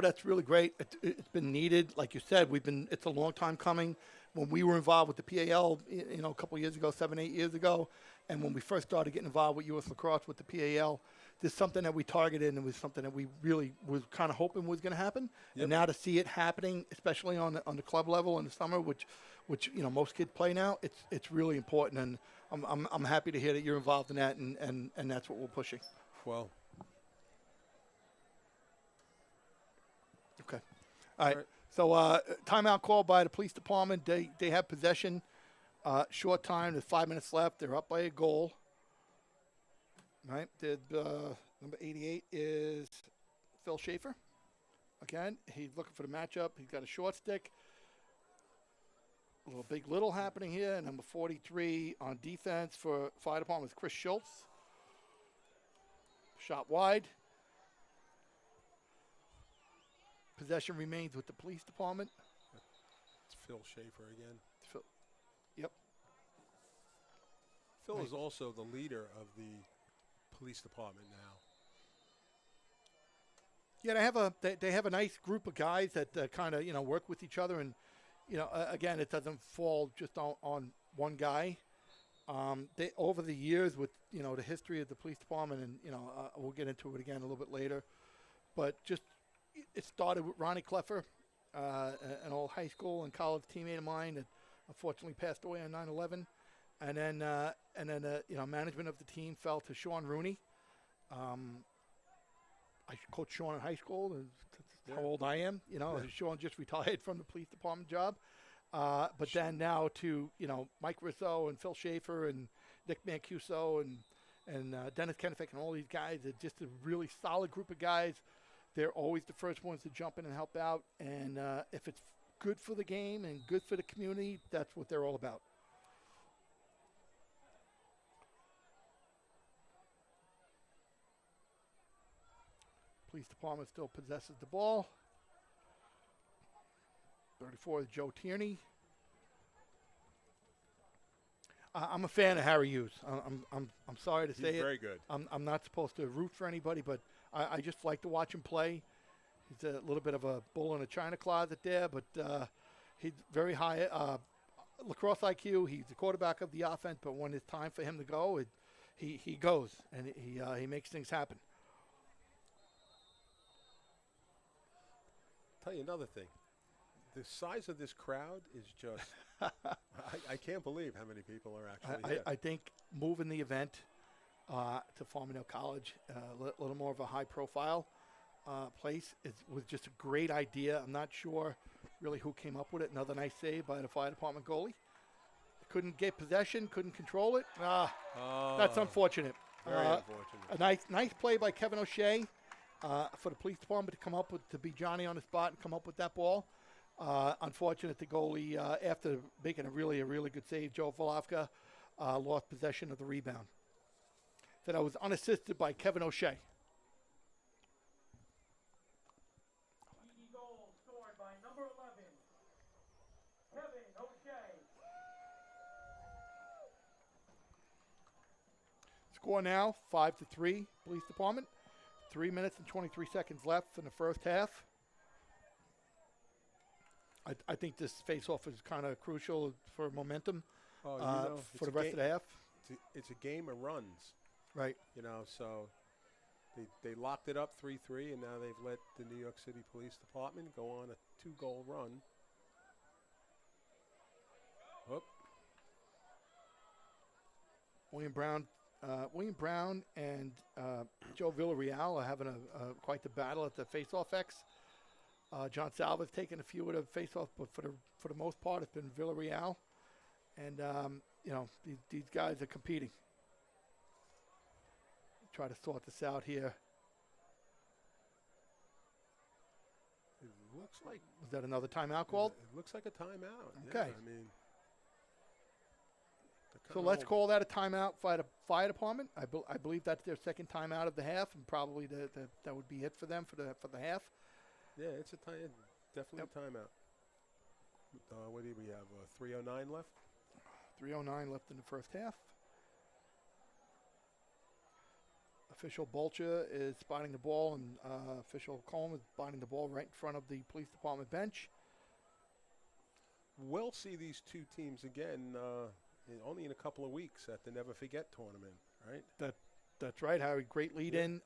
that's really great. It's been needed. Like you said, it's a long time coming. When we were involved with the PAL, a couple of years ago, 7, 8 years ago, and when we first started getting involved with U.S. Lacrosse with the PAL, this is something that we targeted and it was something that we really was kind of hoping was going to happen. Yep. And now to see it happening, especially on the club level in the summer, which most kids play now, it's really important. And I'm happy to hear that you're involved in that, and that's what we're pushing. Well. Okay. All right. So timeout call by the police department. They have possession. Short time. There's 5 minutes left. They're up by a goal. Right. Number 88 is Phil Schaefer. Again, he's looking for the matchup. He's got a short stick. A little big little happening here. And number 43 on defense for fire department is Chris Schultz. Shot wide. Possession remains with the police department. It's Phil Schaefer again. Yep. Phil is also the leader of the police department now. Yeah, they have a nice group of guys that kind of work with each other, and again, it doesn't fall just on one guy. They over the years with the history of the police department, and we'll get into it again a little bit later, but just. It started with Ronnie Kleffer, an old high school and college teammate of mine that unfortunately passed away on 9/11, and then management of the team fell to Sean Rooney. I coached Sean in high school. That's how old I am. Sean just retired from the police department job, but then now to Mike Rizzo and Phil Schaefer and Nick Mancuso and Dennis Kennefick and all these guys. It's just a really solid group of guys. They're always the first ones to jump in and help out. And if it's good for the game and good for the community, that's what they're all about. Police department still possesses the ball. 34 is Joe Tierney. I'm a fan of Harry Hughes. I'm sorry to say it. He's very good. I'm not supposed to root for anybody, but I just like to watch him play. He's a little bit of a bull in a china closet there, but he's very high lacrosse IQ. He's the quarterback of the offense, but when it's time for him to go, he goes, and he makes things happen. Tell you another thing. The size of this crowd is just, I can't believe how many people are actually here. I think moving the event to Farmingdale College, a little more of a high profile, place. It was just a great idea. I'm not sure really who came up with it. Another nice save by the fire department goalie. Couldn't get possession, couldn't control it. That's unfortunate. Very unfortunate. A nice play by Kevin O'Shea for the police department to come up with, to be Johnny on the spot and come up with that ball. Unfortunate, the goalie, after making a really good save, Joe Volavka, lost possession of the rebound. So that was unassisted by Kevin O'Shea. Goal scored by number 11, Kevin O'Shea. Score now, 5-3, police department. 3 minutes and 23 seconds left in the first half. I think this face-off is kind of crucial for momentum for the rest of the half. It's a game of runs. Right. So they locked it up 3-3, and now they've let the New York City Police Department go on a 2-goal run. Whoop. William Brown and Joe Villarreal are having quite the battle at the face-off X. John Salva's taken a few of the face-offs, but for the most part, it's been Villarreal. And, these guys are competing. Try to sort this out here. It looks like... Was that another timeout called? It looks like a timeout. Okay. Yeah, I mean... So let's call that a timeout by the fire department. I believe that's their second timeout of the half, and probably that would be it for them for the half. Yeah, it's definitely a timeout. What do we have? 3:09 left. 3:09 left in the first half. Official Bolcher is spotting the ball, and official Coleman is spotting the ball right in front of the police department bench. We'll see these two teams again only in a couple of weeks at the Never Forget tournament, right? That's right, Harry. Great lead in.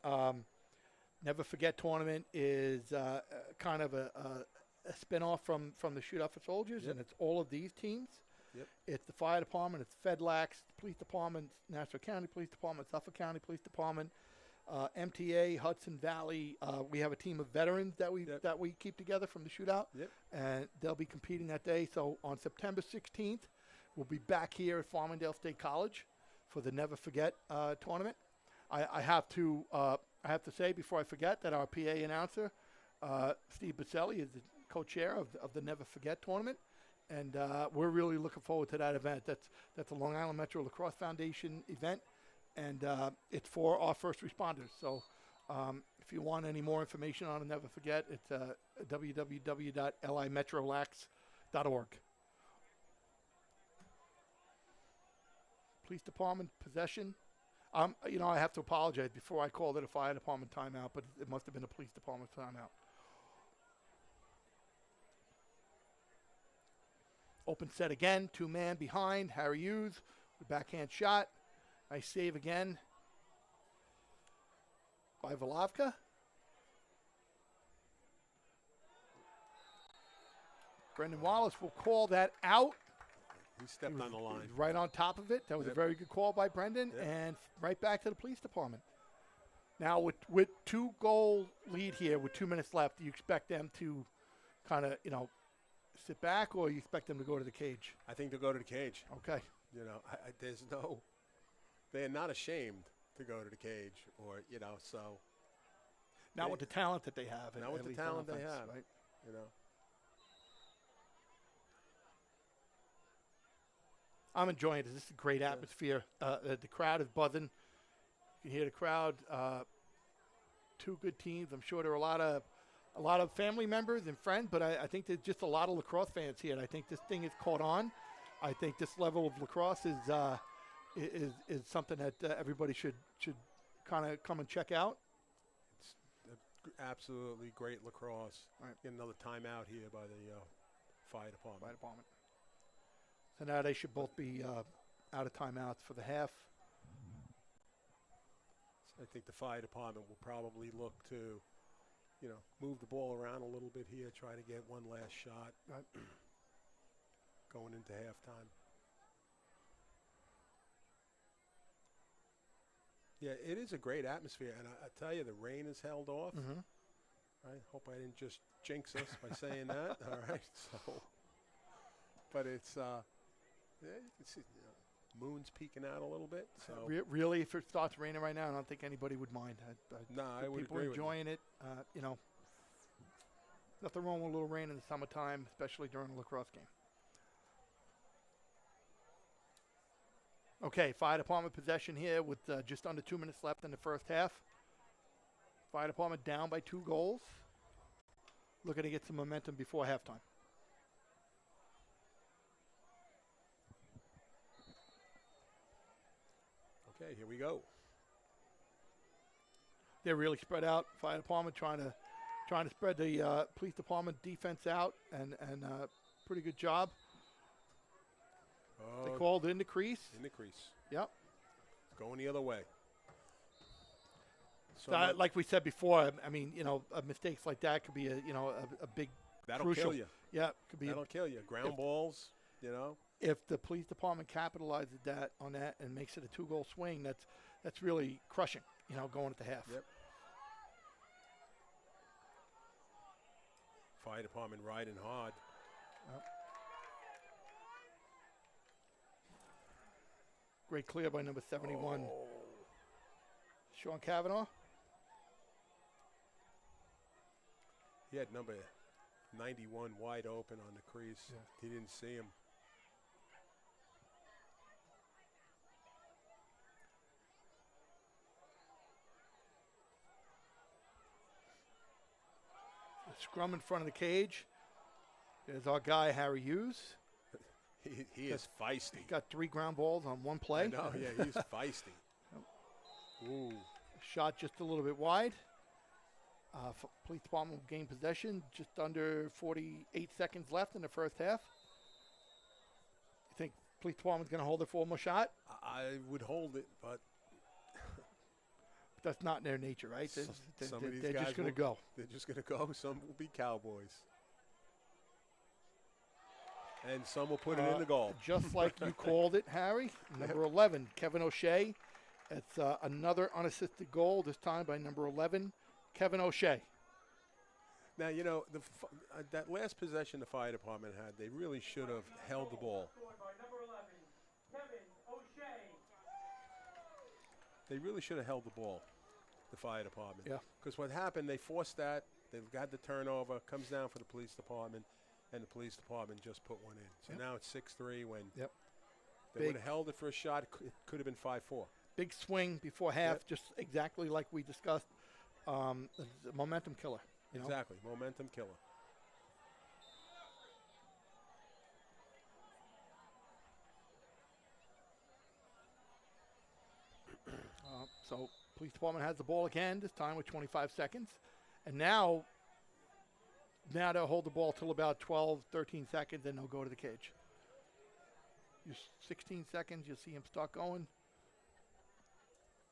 Never Forget tournament is kind of a spin-off from the Shootout for Soldiers, and it's all of these teams. Yep. It's the fire department, it's FedLax, the police department, Nassau County Police Department, Suffolk County Police Department, MTA, Hudson Valley. We have a team of veterans that we keep together from the Shootout, and they'll be competing that day. So on September 16th, we'll be back here at Farmingdale State College for the Never Forget tournament. I have to say before I forget that our PA announcer, Steve Baselli, is the co-chair of the Never Forget tournament, and we're really looking forward to that event. That's a Long Island Metro Lacrosse Foundation event, and it's for our first responders. So if you want any more information on the Never Forget, it's www.limetrolax.org. Police department possession. I have to apologize before I called it a fire department timeout, but it must have been a police department timeout. Open set again, 2-man behind, Harry Hughes, the backhand shot. Nice save again by Volavka. Brendan Wallace will call that out. He stepped on the line. Right on top of it. That was a very good call by Brendan, and right back to the police department. Now, with 2-goal lead here, with 2 minutes left, do you expect them to kind of, sit back, or you expect them to go to the cage? I think they'll go to the cage. Okay. They're not ashamed to go to the cage, or, so. Not with the talent that they have. Not with the talent they have, right? I'm enjoying it. This is a great atmosphere. The crowd is buzzing. You can hear the crowd. 2 good teams. I'm sure there are a lot of family members and friends, but I think there's just a lot of lacrosse fans here, and I think this thing is caught on. I think this level of lacrosse is something that everybody should kind of come and check out. It's absolutely great lacrosse. Right. Get another timeout here by the fire department. So now they should both be out of timeouts for the half. So I think the fire department will probably look to, move the ball around a little bit here, try to get one last shot going into halftime. Yeah, it is a great atmosphere, and I tell you, the rain has held off. Mm-hmm. I hope I didn't just jinx us by saying that. All right. So, but it's yeah, you can see moon's peeking out a little bit. So Really, if it starts raining right now, I don't think anybody would mind. I would people agree with you. enjoying it. You know, nothing wrong with a little rain in the summertime, especially during a lacrosse game. Okay, fire department possession here with just under 2 minutes left in the first half. Fire department down by 2 goals. Looking to get some momentum before halftime. Okay, here we go. They're really spread out. Fire department trying to spread the police department defense out, and pretty good job. They called in the crease. In the crease. Yep. Going the other way. So Like we said before, I mean, you know, mistakes like that could be a big that'll crucial. kill you. Yeah, could be. That'll kill you. Ground balls, you know. If the police department capitalizes on that and makes it a 2-goal swing, that's really crushing. You know, going at the half. Yep. Fire department riding hard. Yep. Great clear by number 71, Sean Kavanaugh. He had number 91 wide open on the crease. Yeah. He didn't see him. The scrum in front of the cage. There's our guy, Harry Hughes. He is feisty. He got 3 ground balls on 1 play. No, yeah, he's feisty. Ooh. Shot just a little bit wide. Police department will gain possession. Just under 48 seconds left in the first half. You think police department's going to hold it for one more shot? I would hold it, but that's not in their nature, right? Some of these they're guys just going to go. They're just going to go. Some will be Cowboys. And some will put it in the goal. Just like you called it, Harry. Number 11, Kevin O'Shea. It's another unassisted goal, this time by number 11, Kevin O'Shea. Now, you know, that last possession the fire department had, they really should have held the ball. They really should have held the ball, the fire department. Yeah. Because what happened, they forced that. They've got the turnover, comes down for the police department, and the police department just put one in. So now it's 6-3 when they would have held it for a shot. It could have been 5-4. Big swing before half, just exactly like we discussed. The momentum killer. You know? Exactly, momentum killer. So police department has the ball again, this time with 25 seconds. And now they'll hold the ball till about 12, 13 seconds, and they'll go to the cage. 16 seconds, you'll see him start going.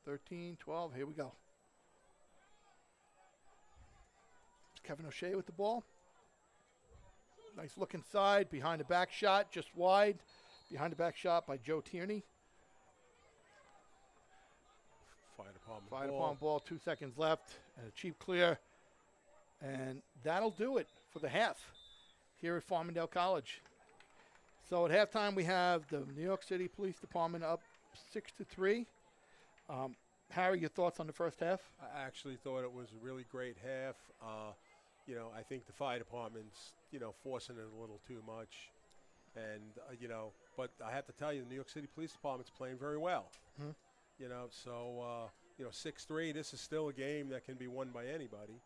13, 12, here we go. Kevin O'Shea with the ball. Nice look inside, behind the back shot, just wide. Behind the back shot by Joe Tierney. Fire department ball, 2 seconds left, and a cheap clear. And that'll do it for the half here at Farmingdale College. So at halftime, we have the New York City Police Department up 6-3. Harry, your thoughts on the first half? I actually thought it was a really great half. You know, I think the fire department's, you know, forcing it a little too much. And, you know, but I have to tell you, the New York City Police Department's playing very well. Mm-hmm. You know, so, you know, 6-3, this is still a game that can be won by anybody.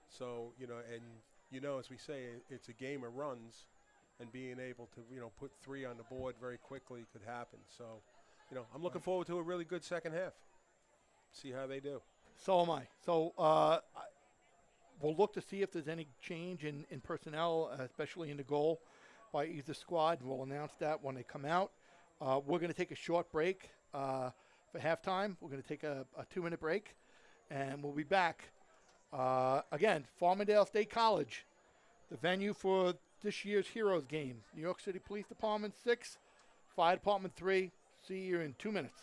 So, you know, and, you know, as we say, it's a game of runs. And being able to, you know, put 3 on the board very quickly could happen. So, you know, I'm looking forward to a really good second half. See how they do. So am I. So we'll look to see if there's any change in personnel, especially in the goal by either squad. We'll announce that when they come out. We're going to take a short break for halftime. We're going to take a 2-minute break, and we'll be back. Again, Farmingdale State College, the venue for this year's Heroes game. New York City Police Department 6, Fire Department 3. See you in 2 minutes.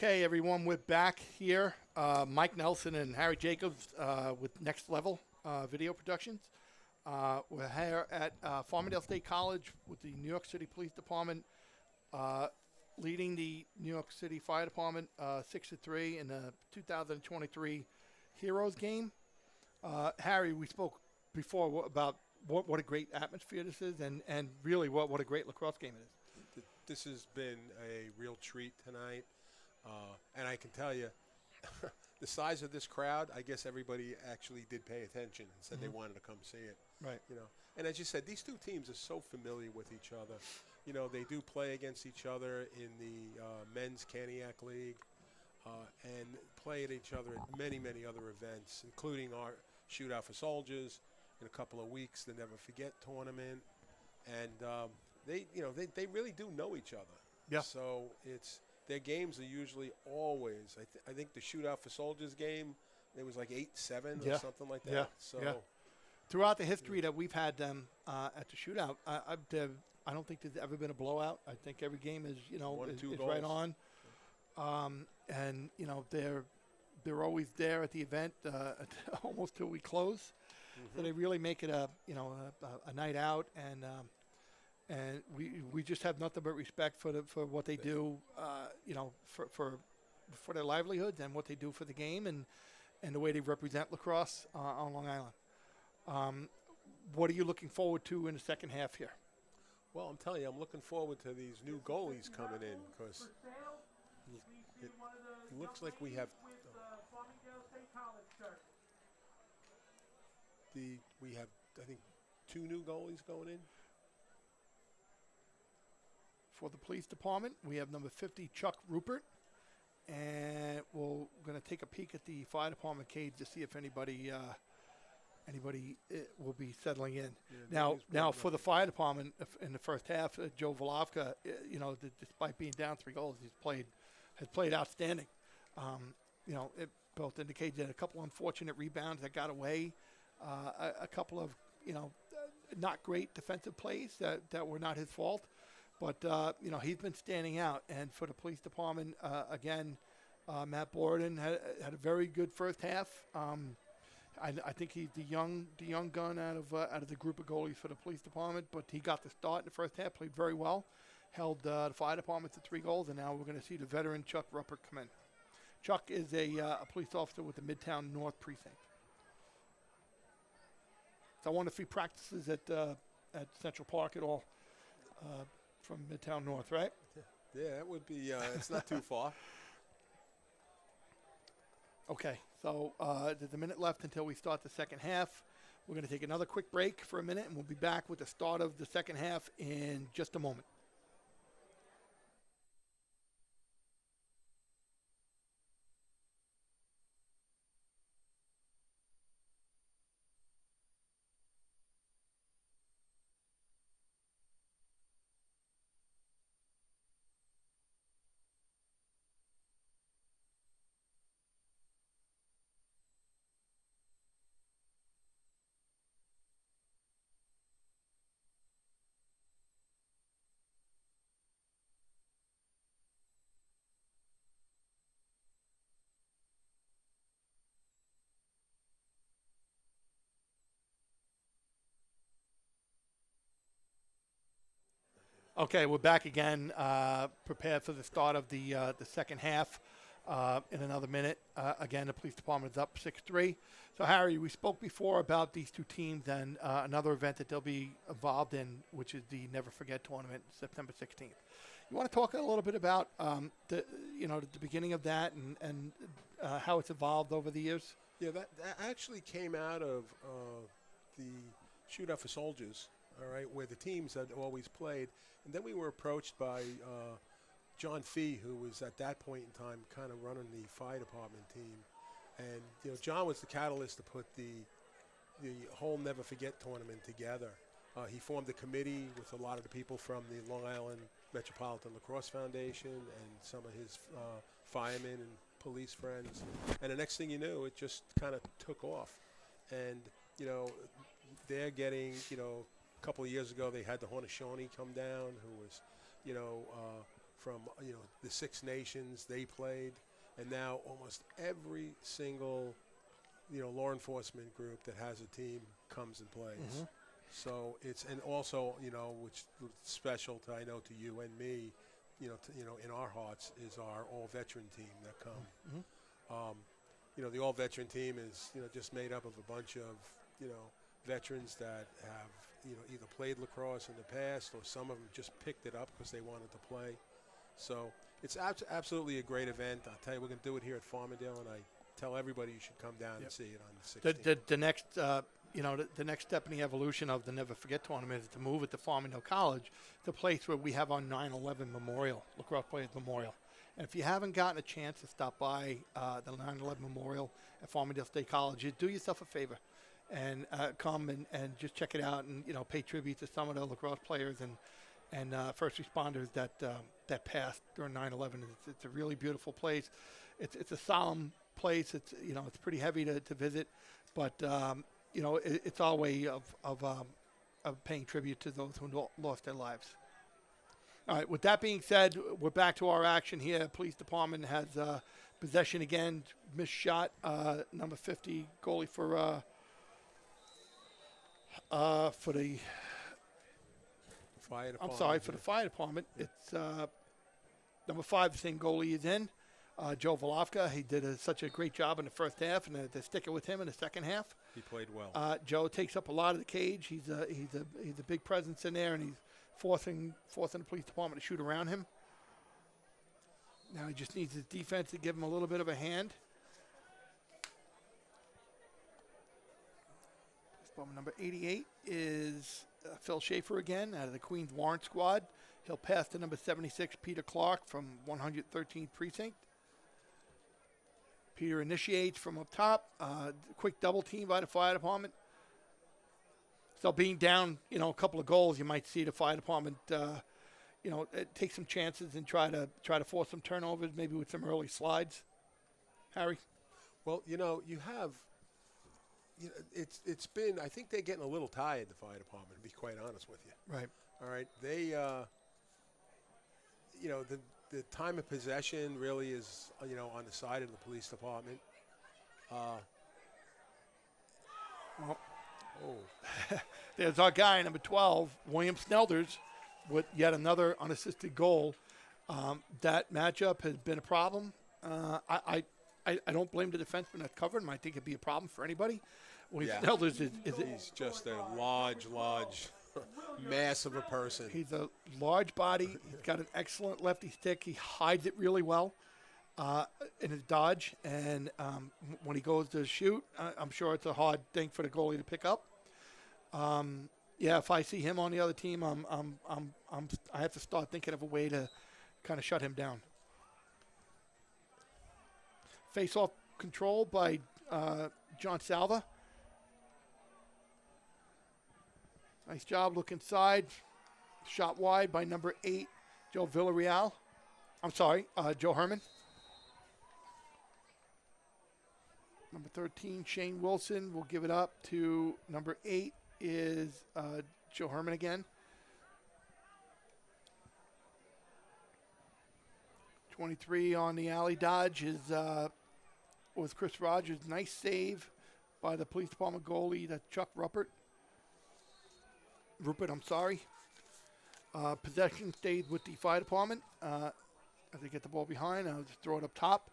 Okay, everyone, we're back here. Mike Nelson and Harry Jacobs with Next Level Video Productions. We're here at Farmingdale State College with the New York City Police Department leading the New York City Fire Department 6-3 in the 2023 Heroes game. Harry, we spoke before about what a great atmosphere this is, and really what a great lacrosse game it is. This has been a real treat tonight. And I can tell you, the size of this crowd, I guess everybody actually did pay attention and said they wanted to come see it. Right. You know, and as you said, these two teams are so familiar with each other. You know, they do play against each other in the men's Caniac League and play at each other at many, many other events, including our Shootout for Soldiers in a couple of weeks, the Never Forget tournament. And they really do know each other. Yeah. So their games are usually always. I think the Shootout for Soldiers game, it was like 8-7 or something like that. Yeah. So throughout the history that we've had them at the Shootout, I don't think there's ever been a blowout. I think every game is is right on. And they're always there at the event almost till we close. So they really make it a night out, and we just have nothing but respect for what they do, for their livelihoods and what they do for the game and the way they represent lacrosse on Long Island. What are you looking forward to in the second half here? Well, I'm telling you, I'm looking forward to these new goalies coming in because it looks like we have I think 2 new goalies going in. For the police department, we have number 50, Chuck Rupert, and we're going to take a peek at the fire department cage to see if anybody will be settling in. Yeah, now for the fire department in the first half, Joe Volovka, despite being down 3 goals, has played outstanding. It both indicates that a couple unfortunate rebounds that got away, a couple of not great defensive plays that were not his fault. But, he's been standing out. And for the police department, again, Matt Borden had a very good first half. I think he's the young gun out of the group of goalies for the police department. But he got the start in the first half, played very well, held the fire department to 3 goals. And now we're going to see the veteran Chuck Rupert come in. Chuck is a police officer with the Midtown North Precinct. So I wonder if he practices at Central Park at all. From Midtown North, right? Yeah, that would be, it's not too far. Okay, so there's a minute left until we start the second half. We're going to take another quick break for a minute, and we'll be back with the start of the second half in just a moment. Okay, we're back again, prepared for the start of the second half in another minute. Again, the police department is up 6-3. So, Harry, we spoke before about these two teams and another event that they'll be involved in, which is the Never Forget tournament, September 16th. You want to talk a little bit about the beginning of that and how it's evolved over the years? Yeah, that actually came out of the Shootout for Soldiers, all right, where the teams had always played. And then we were approached by John Fee, who was at that point in time kind of running the fire department team. And, John was the catalyst to put the whole Never Forget tournament together. He formed a committee with a lot of the people from the Long Island Metropolitan Lacrosse Foundation and some of his firemen and police friends. And the next thing you knew, it just kind of took off. And, they're getting, a couple of years ago, they had the Haudenosaunee come down, who was, from the Six Nations they played, and now almost every single law enforcement group that has a team comes and plays. Mm-hmm. So it's, and also which is special to, I know, to you and me, in our hearts, is our all veteran team that come. Mm-hmm. The all veteran team is just made up of a bunch of veterans that have either played lacrosse in the past, or some of them just picked it up because they wanted to play. So it's absolutely a great event. I'll tell you, we're going to do it here at Farmingdale, and I tell everybody you should come down and see it on the 16th. The next, the next step in the evolution of the Never Forget tournament is to move it to Farmingdale College, the place where we have our 9/11 memorial, Lacrosse Players Memorial. And if you haven't gotten a chance to stop by the 9/11 memorial at Farmingdale State College, do yourself a favor and come and just check it out, and pay tribute to some of the lacrosse players and first responders that passed during 9/11. It's a really beautiful place. It's a solemn place. It's it's pretty heavy to visit, but it's our way of paying tribute to those who lost their lives. All right. With that being said, we're back to our action here. Police department has possession again. Missed shot. Number 50 goalie for the Fire department. I'm sorry, for the fire department. It's number 5. The same goalie is in. Joe Volofka. He did such a great job in the first half, and they're sticking with him in the second half. He played well. Joe takes up a lot of the cage. He's a big presence in there, and he's forcing the police department to shoot around him. Now he just needs his defense to give him a little bit of a hand. Number 88 is Phil Schaefer again, out of the Queens Warrant Squad. He'll pass to number 76, Peter Clark, from 113th Precinct. Peter initiates from up top. Quick double team by the fire department. So being down, a couple of goals, you might see the fire department, take some chances and try to force some turnovers, maybe with some early slides. Harry? Well, you have. It's been, I think they're getting a little tired, the fire department, to be quite honest with you. Right. All right. They, the time of possession really is, on the side of the police department. There's our guy, number 12, William Snelders, with yet another unassisted goal. That matchup has been a problem. I don't blame the defenseman that's covered him. I think it'd be a problem for anybody. Snelders he's just a large mass of a person. He's a large body. He's got an excellent lefty stick. He hides it really well in his dodge, and when he goes to shoot, I'm sure it's a hard thing for the goalie to pick up. If I see him on the other team, I have to start thinking of a way to kind of shut him down. Face-off control by John Salva. Nice job. Look inside. Shot wide by number 8, Joe Villarreal. I'm sorry, Joe Herman. Number 13, Shane Wilson will give it up to number 8 is Joe Herman again. 23 on the alley dodge is was Chris Rogers. Nice save by the police department goalie, that's Chuck Rupert. Possession stayed with the fire department. As they get the ball behind, I'll just throw it up top.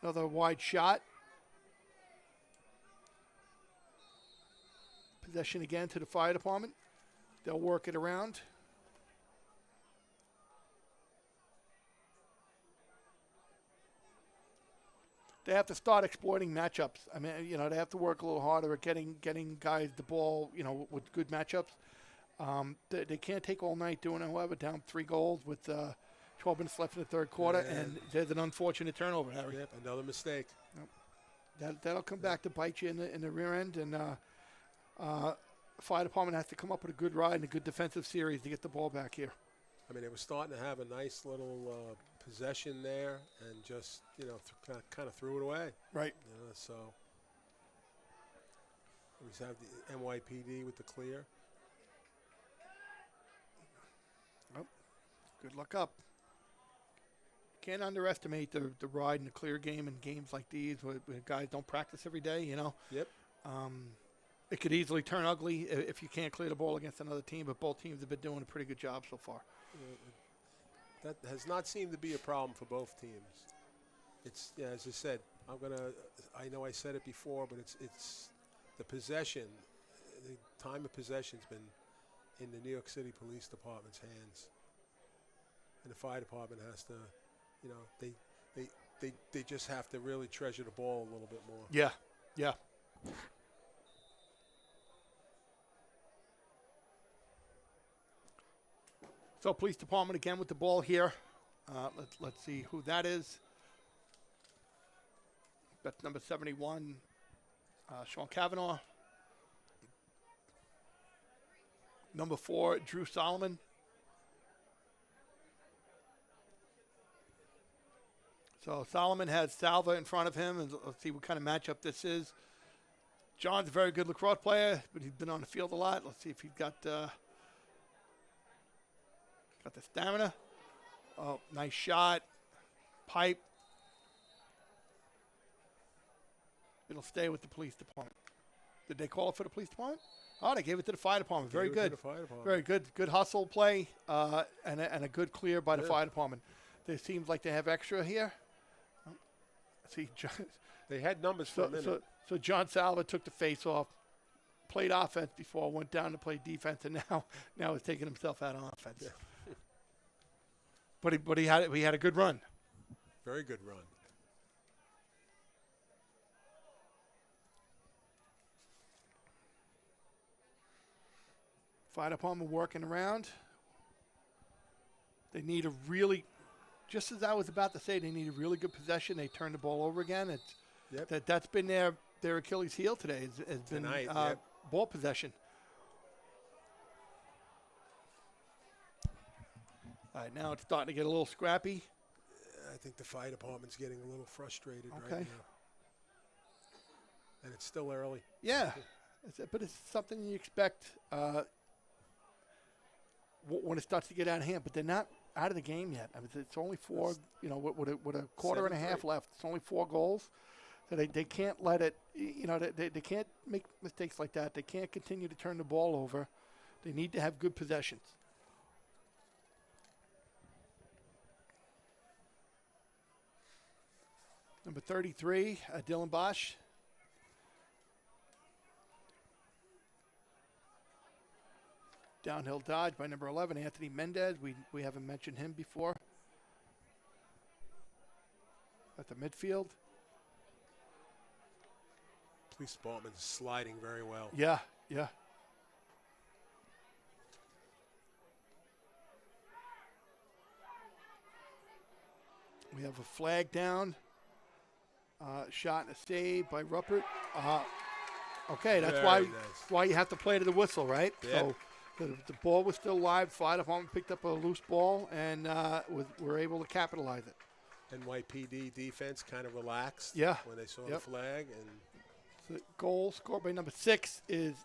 Another wide shot. Possession again to the fire department. They'll work it around. They have to start exploiting matchups. I mean, they have to work a little harder at getting guys the ball, with good matchups. They can't take all night doing it. However, down 3 goals with 12 minutes left in the third quarter, and there's an unfortunate turnover, Harry. Yep, another mistake. Yep. That'll come back to bite you in the rear end, and fire department has to come up with a good ride and a good defensive series to get the ball back here. I mean, they were starting to have a nice little possession there, and just kind of threw it away. Right. So we have the NYPD with the clear. Good luck up. Can't underestimate the ride in a clear game in games like these where guys don't practice every day, you know. Yep. It could easily turn ugly if you can't clear the ball against another team, but both teams have been doing a pretty good job so far. That has not seemed to be a problem for both teams. It's, yeah, as I said, I know I said it before, but it's the possession, the time of possession's been in the New York City Police Department's hands. And the fire department has to, you know, they just have to really treasure the ball a little bit more. Yeah, yeah. So police department again with the ball here. Let's see who that is. That's number 71, Sean Kavanaugh. Number 4, Drew Solomon. So Solomon has Salva in front of him, and let's see what kind of matchup this is. John's a very good lacrosse player, but he's been on the field a lot. Let's see if he's got the stamina. Oh, nice shot. Pipe. It'll stay with the police department. Did they call it for the police department? Oh, they gave it to the fire department. Very good. Very good. Good hustle play and a good clear by the fire department. It seems like they have extra here. See, they had numbers for a minute. So John Salva took the face off, played offense before, went down to play defense, and now he's taking himself out on offense. Yeah. But he had a good run. Very good run. Fire department working around. They need a really, just as I was about to say, they need a really good possession. They turn the ball over again. That's been their Achilles heel today. Has been ball possession. All right, now it's starting to get a little scrappy. I think the fire department's getting a little frustrated right now. And it's still early. Yeah, but it's something you expect when it starts to get out of hand. But they're not out of the game yet. I mean, it's only 4, with a quarter and a half left. It's only 4 goals. So they can't let it, they can't make mistakes like that. They can't continue to turn the ball over. They need to have good possessions. Number 33, Dylan Bosch. Downhill dodge by number 11, Anthony Mendez. We haven't mentioned him before. At the midfield. Police department sliding very well. Yeah, yeah. We have a flag down. Shot and a save by Ruppert. Okay, that's why you have to play to the whistle, right? Yep. So the ball was still live. Fire department picked up a loose ball and were able to capitalize it. NYPD defense kind of relaxed when they saw the flag. And the goal scored by number 6 is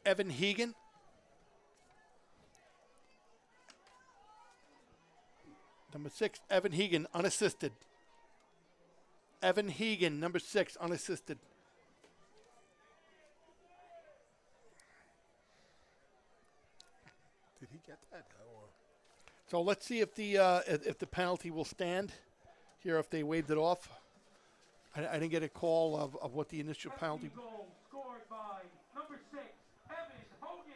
Evan Hegan. Number 6, Evan Hegan, unassisted. Evan Hegan, number 6, unassisted. Did he get that? So let's see if the penalty will stand here, if they waved it off. I didn't get a call of what the initial penalty. Goal scored by number 6, Evan Hogan.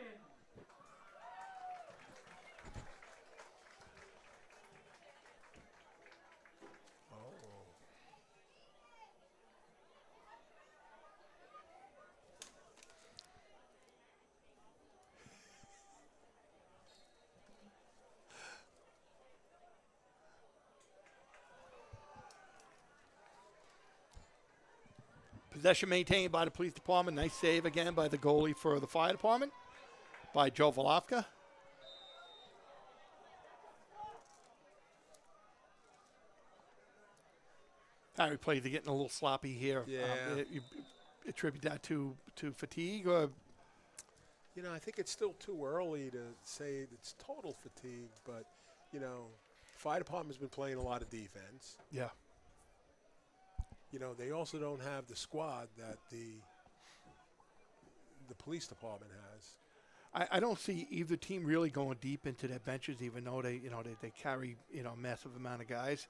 Possession maintained by the police department. Nice save again by the goalie for the fire department, by Joe Volofka. Harry plays are getting a little sloppy here. Yeah. You attribute that to fatigue or? I think it's still too early to say it's total fatigue, but, fire department's been playing a lot of defense. Yeah. They also don't have the squad that the police department has. I don't see either team really going deep into their benches, even though they carry a massive amount of guys.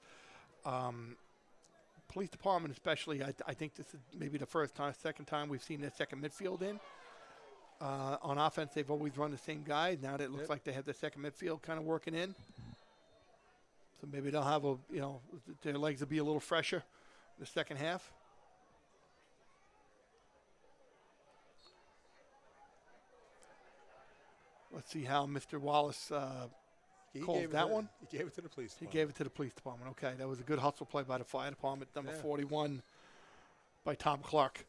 Police department especially, I think this is maybe the second time we've seen their second midfield in. On offense, they've always run the same guys. Now that it looks like they have the second midfield kind of working in. So maybe they'll have their legs will be a little fresher in the second half. Let's see how Mr. Wallace calls that one. He gave it to the police department. He gave it to the police department. Okay, that was a good hustle play by the fire department. Number 41 by Tom Clark.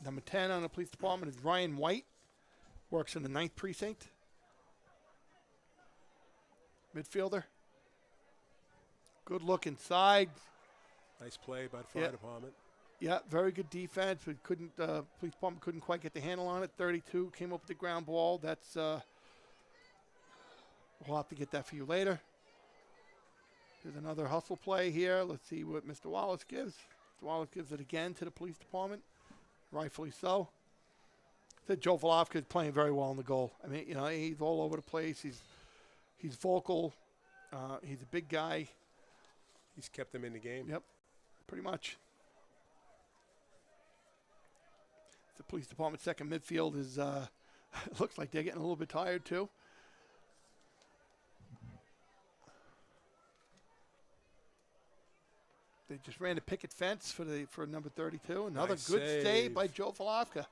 Number 10 on the police department is Ryan White. Works in the 9th precinct. Midfielder. Good look inside. Nice play by the fire department. Yeah, very good defense. We couldn't. Police department couldn't quite get the handle on it. 32 came up with the ground ball. That's. We'll have to get that for you later. There's another hustle play here. Let's see what Mr. Wallace gives. Mr. Wallace gives it again to the police department. Rightfully so. Said Joe Volovka is playing very well in the goal. I mean, he's all over the place. He's vocal. He's a big guy. He's kept them in the game. Yep, pretty much. The police department second midfield is looks like they're getting a little bit tired too. They just ran a picket fence for number 32. Another Nice good save. save by Joe Volovka.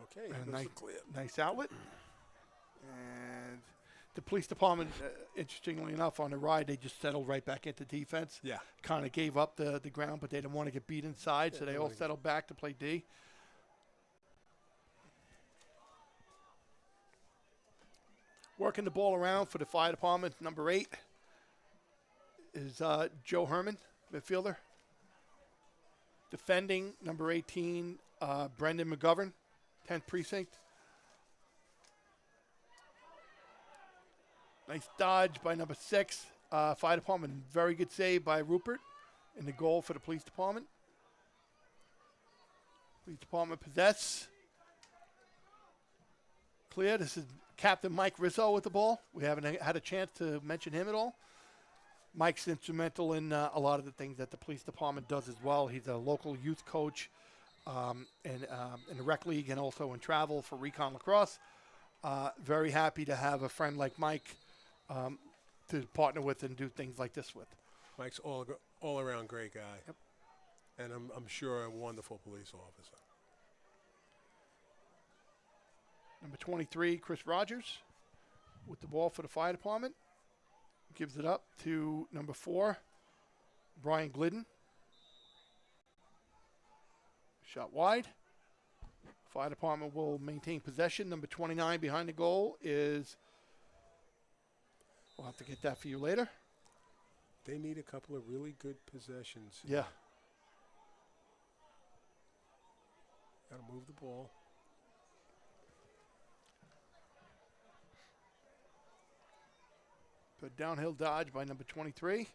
Okay, And goes clear. nice outlet. And the police department, interestingly enough, on the ride, they just settled right back into defense. Yeah. Kind of gave up the ground, but they didn't want to get beat inside, so they all settled back to play D. Working the ball around for the fire department, number 8 is Joe Herman, midfielder. Defending, number 18, Brendan McGovern, 10th precinct. Nice dodge by number 6. Fire department, very good save by Rupert in the goal for the police department. Police department possess. Clear. This is Captain Mike Rizzo with the ball. We haven't had a chance to mention him at all. Mike's instrumental in a lot of the things that the police department does as well. He's a local youth coach in the rec league and also in travel for Recon Lacrosse. Very happy to have a friend like Mike to partner with and do things like this with. Mike's all around great guy. Yep. And I'm sure a wonderful police officer. Number 23, Chris Rogers with the ball for the fire department. Gives it up to number 4, Brian Glidden. Shot wide. Fire department will maintain possession. Number 29 behind the goal is, we'll have to get that for you later. They need a couple of really good possessions. Yeah. Got to move the ball. The downhill dodge by number 23,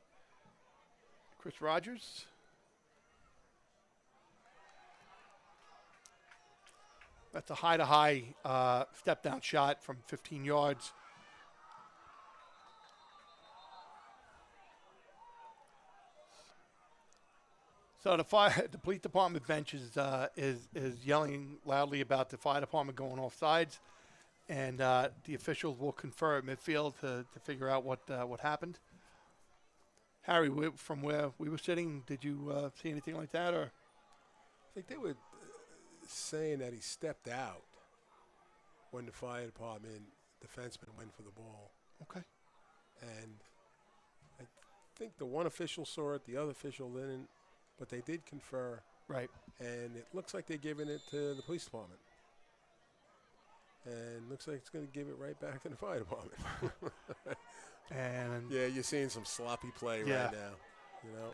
Chris Rogers. That's a high-to-high step-down shot from 15 yards. So the police department bench is yelling loudly about the fire department going off sides. And the officials will confer at midfield to figure out what happened. Harry, from where we were sitting, did you see anything like that? Or I think they were saying that he stepped out when the fire department defenseman went for the ball. Okay. And I think the one official saw it, the other official didn't, but they did confer. Right. And it looks like they're giving it to the police department. And looks like it's going to give it right back to the fire department. And yeah, you're seeing some sloppy play right now. You know,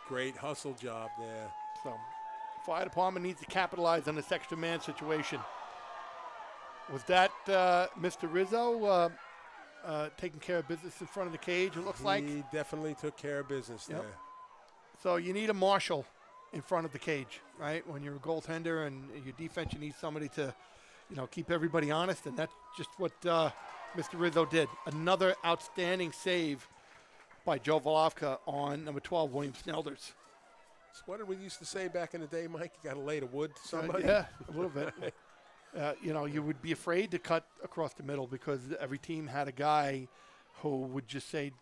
great hustle job there. So, fire department needs to capitalize on this extra man situation. Was that Mr. Rizzo taking care of business in front of the cage, it looks like? He definitely took care of business there. So you need a marshal in front of the cage, right? When you're a goaltender and your defense, you need somebody to, keep everybody honest, and that's just what Mr. Rizzo did. Another outstanding save by Joe Volovka on number 12, William Snelders. So what did we used to say back in the day, Mike? You got to lay the wood to somebody? Yeah, a little bit. You would be afraid to cut across the middle because every team had a guy who would just say,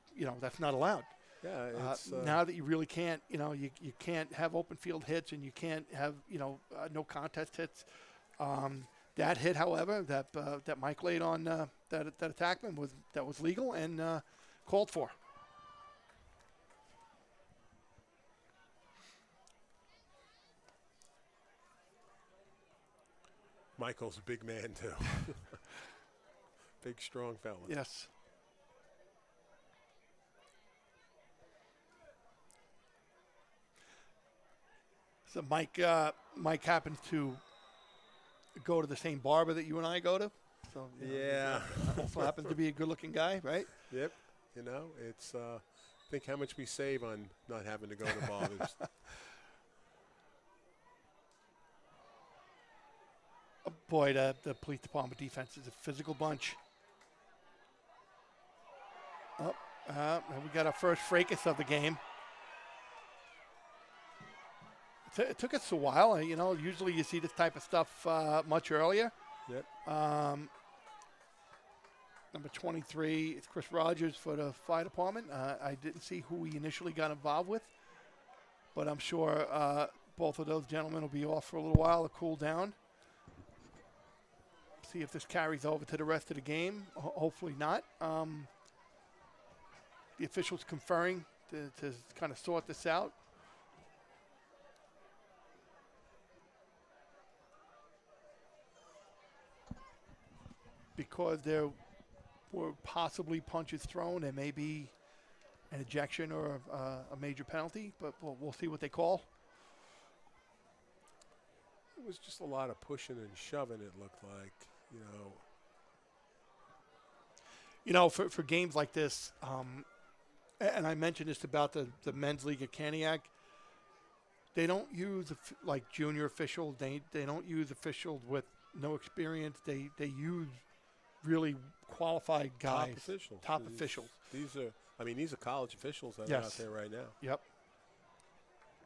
that's not allowed. Yeah, it's, now that you really can't, you can't have open field hits and you can't have, no contest hits. That hit, however, that Mike laid on that attackman was legal and called for. Michael's a big man, too. Big, strong fella. Yes. So Mike happens to go to the same barber that you and I go to. So yeah. Also happens to be a good-looking guy, right? Yep. It's think how much we save on not having to go to barbers. Oh, boy, the police department defense is a physical bunch. And we got our first fracas of the game. It took us a while. Usually you see this type of stuff much earlier. Yep. Number 23 is Chris Rogers for the fire department. I didn't see who he initially got involved with, but I'm sure both of those gentlemen will be off for a little while to cool down. See if this carries over to the rest of the game. Hopefully not. The officials conferring to kind of sort this out. Because there were possibly punches thrown, there may be an ejection or a major penalty, but we'll see what they call. It was just a lot of pushing and shoving, it looked like, For games like this, and I mentioned this about the men's league at Caniac, they don't use like junior officials. They don't use officials with no experience. They use really qualified guys. Top officials. These are college officials that are out there right now. Yep.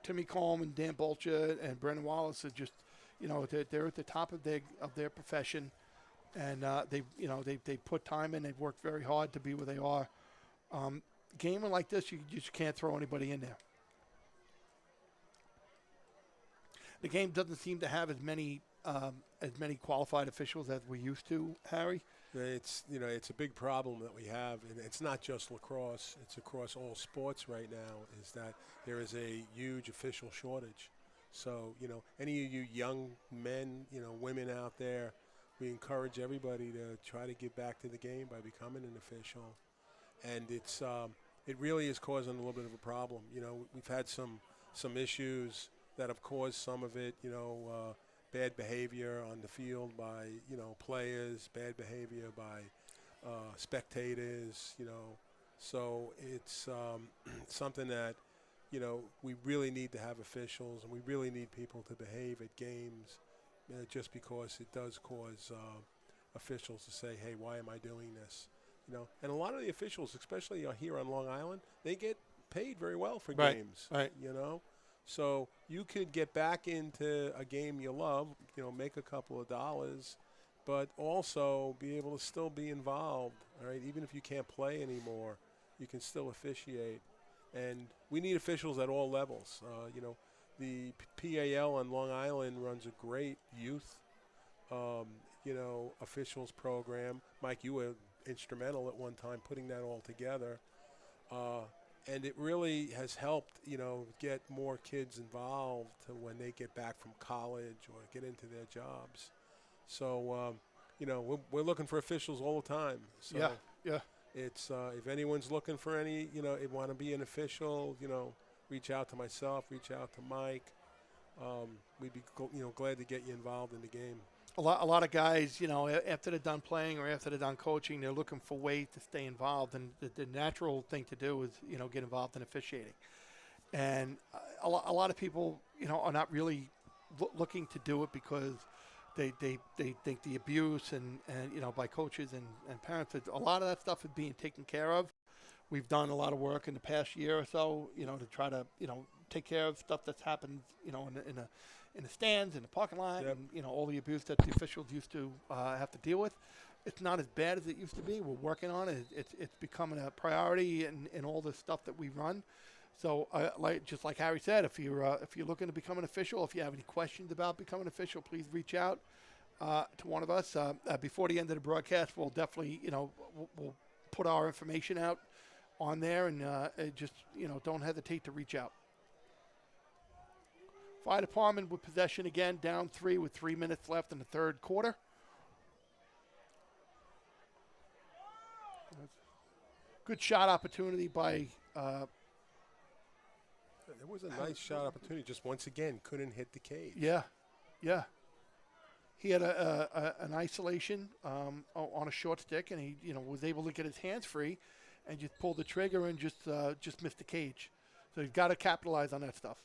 Timmy Coleman, Dan Bolcher, and Brendan Wallace are just, they're at the top of their profession, and they put time in. They've worked very hard to be where they are. Gaming like this, you just can't throw anybody in there. The game doesn't seem to have as many qualified officials as we used to, Harry. It's a big problem that we have, and it's not just lacrosse. It's across all sports right now. Is that there is a huge official shortage. So any of you young men, women out there, we encourage everybody to try to get back to the game by becoming an official, and it really is causing a little bit of a problem. We've had some issues that have caused some of it. Bad behavior on the field by, players, bad behavior by spectators, So it's something that, we really need to have officials, and we really need people to behave at games just because it does cause officials to say, hey, why am I doing this? And a lot of the officials, especially here on Long Island, they get paid very well for games, right. So you could get back into a game you love, make a couple of dollars, but also be able to still be involved, all right? Even if you can't play anymore, you can still officiate. And we need officials at all levels. The PAL on Long Island runs a great youth, officials program. Mike, you were instrumental at one time putting that all together. And it really has helped, get more kids involved when they get back from college or get into their jobs. So, we're looking for officials all the time. So, yeah. It's if anyone's looking for any, want to be an official, reach out to myself, reach out to Mike. We'd be, glad to get you involved in the game. A lot of guys, after they're done playing or after they're done coaching, they're looking for ways to stay involved. And the natural thing to do is, get involved in officiating. And a lot of people, are not really looking to do it because they think the abuse and by coaches and parents, a lot of that stuff is being taken care of. We've done a lot of work in the past year or so, to try to, take care of stuff that's happened, in the stands, in the parking lot, Yep. and all the abuse that the officials used to have to deal with. It's not as bad as it used to be. We're working on it. It's becoming a priority in all the stuff that we run. So, just like Harry said, if you're looking to become an official, if you have any questions about becoming an official, please reach out to one of us. Before the end of the broadcast, we'll definitely we'll put our information out on there, and just don't hesitate to reach out. Fire department with possession again, down 3 with 3 minutes left in the third quarter. Good shot opportunity by. There was a nice shot opportunity. Just once again, couldn't hit the cage. Yeah. He had an isolation on a short stick, and he was able to get his hands free, and just pulled the trigger and just missed the cage. So he's got to capitalize on that stuff.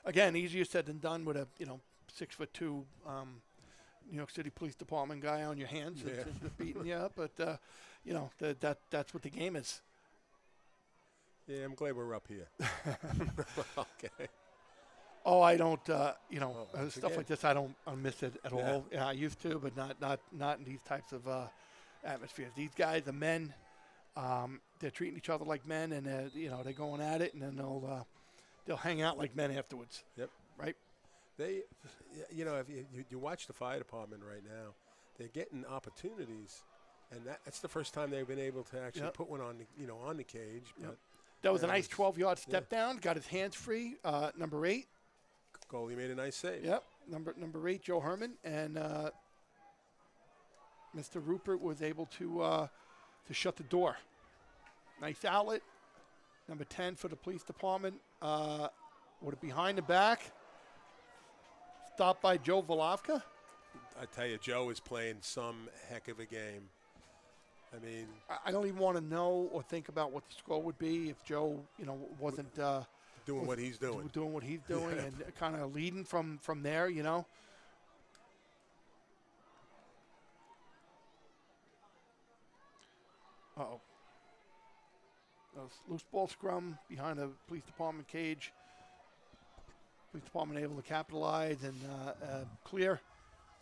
Again, easier said than done with a 6'2" New York City Police Department guy on your hands and just beating you up, but that's what the game is. Yeah, I'm glad we're up here. Okay. Oh, I don't. Stuff again. like this, I miss it at Yeah. all. Yeah, I used to, but not in these types of atmospheres. These guys are men. They're treating each other like men, and they're going at it, and then they'll hang out like men afterwards. Yep. Right. They, if you watch the fire department right now, they're getting opportunities, and that's the first time they've been able to actually put one on on the cage. Yep. But That was a nice 12-yard step down. Got his hands free. Number 8. Goalie made a nice save. Yep. Number 8, Joe Herman, and Mr. Rupert was able to shut the door. Nice outlet. Number 10 for the police department. With it behind the back. Stopped by Joe Volavka. I tell you, Joe is playing some heck of a game. I mean, I don't even want to know or think about what the score would be if Joe, wasn't doing what he's doing. Doing what he's doing and kind of leading from there, Uh-oh. Loose ball scrum behind the police department cage. Police department able to capitalize and clear.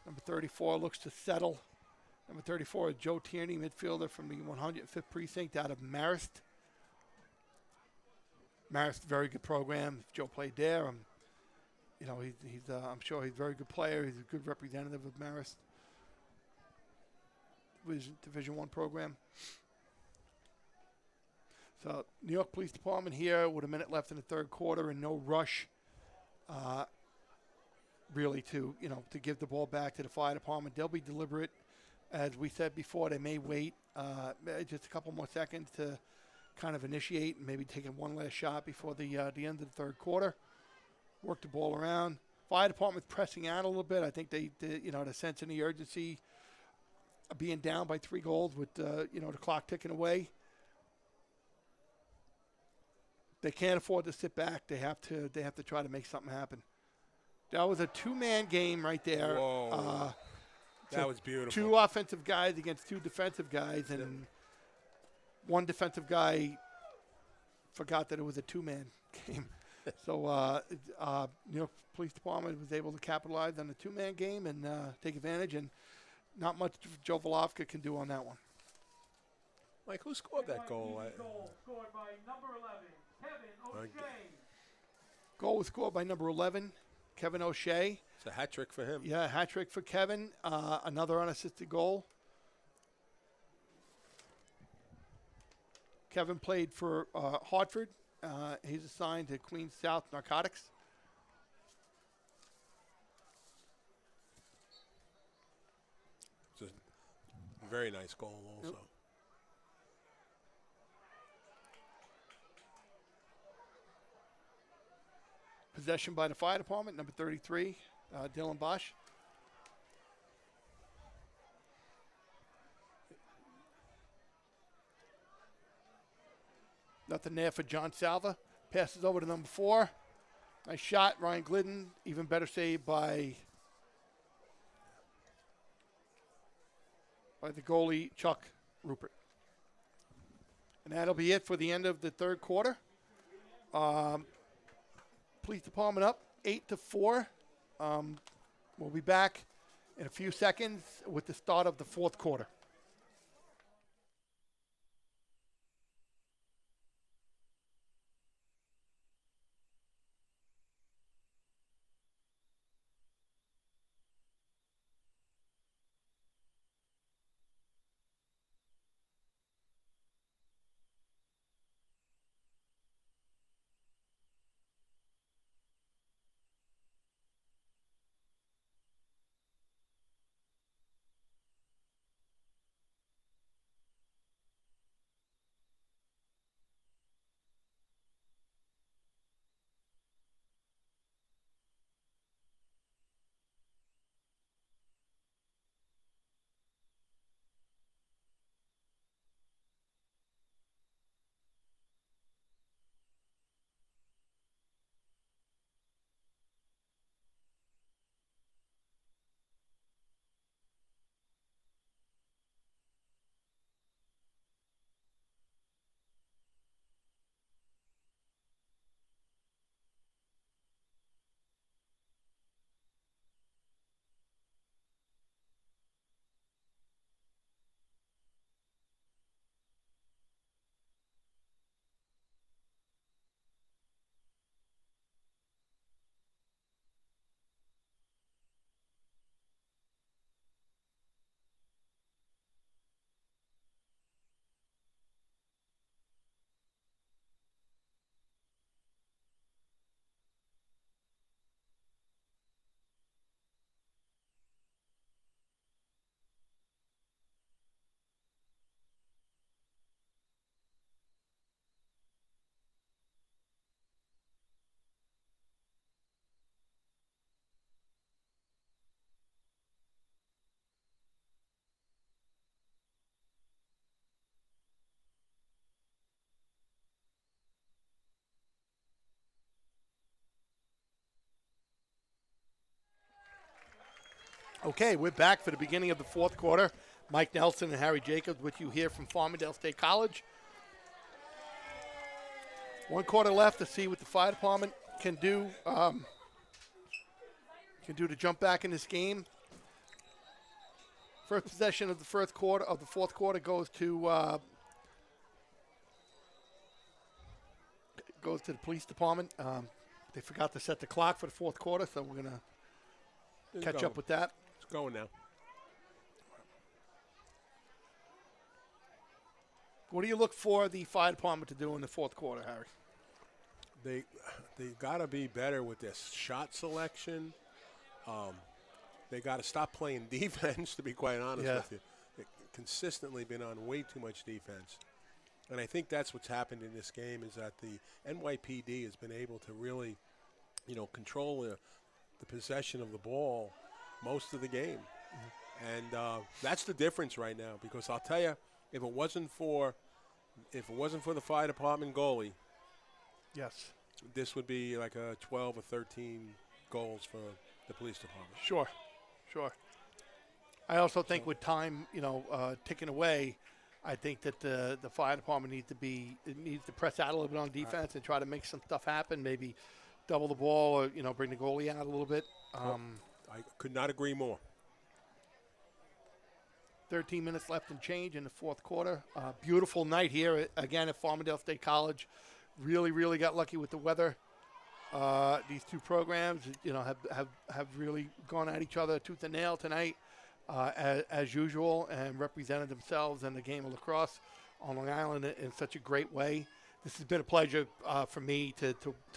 Number 34 looks to settle. Number 34 is Joe Tierney, midfielder from the 105th precinct out of Marist. Marist, very good program. Joe played there. I'm sure he's a very good player. He's a good representative of Marist. Division I program. So New York Police Department here with a minute left in the third quarter and no rush, really to give the ball back to the fire department. They'll be deliberate, as we said before. They may wait just a couple more seconds to kind of initiate and maybe take one last shot before the end of the third quarter. Work the ball around. Fire department's pressing out a little bit. I think they the sense and the urgency of being down by 3 goals with the clock ticking away. They can't afford to sit back. They have to try to make something happen. That was a 2-man game right there. Whoa. That was beautiful. 2 offensive guys against 2 defensive guys, and one defensive guy forgot that it was a 2-man game. So New York Police Department was able to capitalize on the 2-man game and take advantage, and not much Joe Volavka can do on that one. Mike, who scored that goal? Scored by number 11, Kevin O'Shea. Goal was scored by number 11, Kevin O'Shea. It's a hat trick for him. Yeah, hat trick for Kevin. Another unassisted goal. Kevin played for Hartford. He's assigned to Queens South Narcotics. very nice goal also. Yep. Possession by the fire department, number 33, Dylan Bosch. Nothing there for John Salva. Passes over to number 4. Nice shot, Ryan Glidden. Even better save by the goalie, Chuck Rupert. And that'll be it for the end of the third quarter. Police department up 8-4. We'll be back in a few seconds with the start of the fourth quarter. Okay, we're back for the beginning of the fourth quarter. Mike Nelson and Harry Jacobs with you here from Farmingdale State College. 1 quarter left to see what the fire department can do to jump back in this game. First possession of the fourth quarter goes to the police department. They forgot to set the clock for the fourth quarter, so we're gonna catch up with that. It's going now. What do you look for the fire department to do in the fourth quarter, Harry? They got to be better with their shot selection. They got to stop playing defense, to be quite honest with you. They've consistently been on way too much defense. And I think that's what's happened in this game is that the NYPD has been able to really, control the possession of the ball most of the game. Mm-hmm. And that's the difference right now because I'll tell you, if it wasn't for the fire department goalie, yes, this would be like a 12 or 13 goals for the police department. Sure. I also think with time, ticking away, I think that the fire department needs to press out a little bit on defense and try to make some stuff happen. Maybe double the ball or bring the goalie out a little bit. I could not agree more. 13 minutes left and change in the fourth quarter. Beautiful night here again at Farmingdale State College. Really, really got lucky with the weather. These two programs, have really gone at each other tooth and nail tonight, as usual, and represented themselves in the game of lacrosse on Long Island in such a great way. This has been a pleasure for me to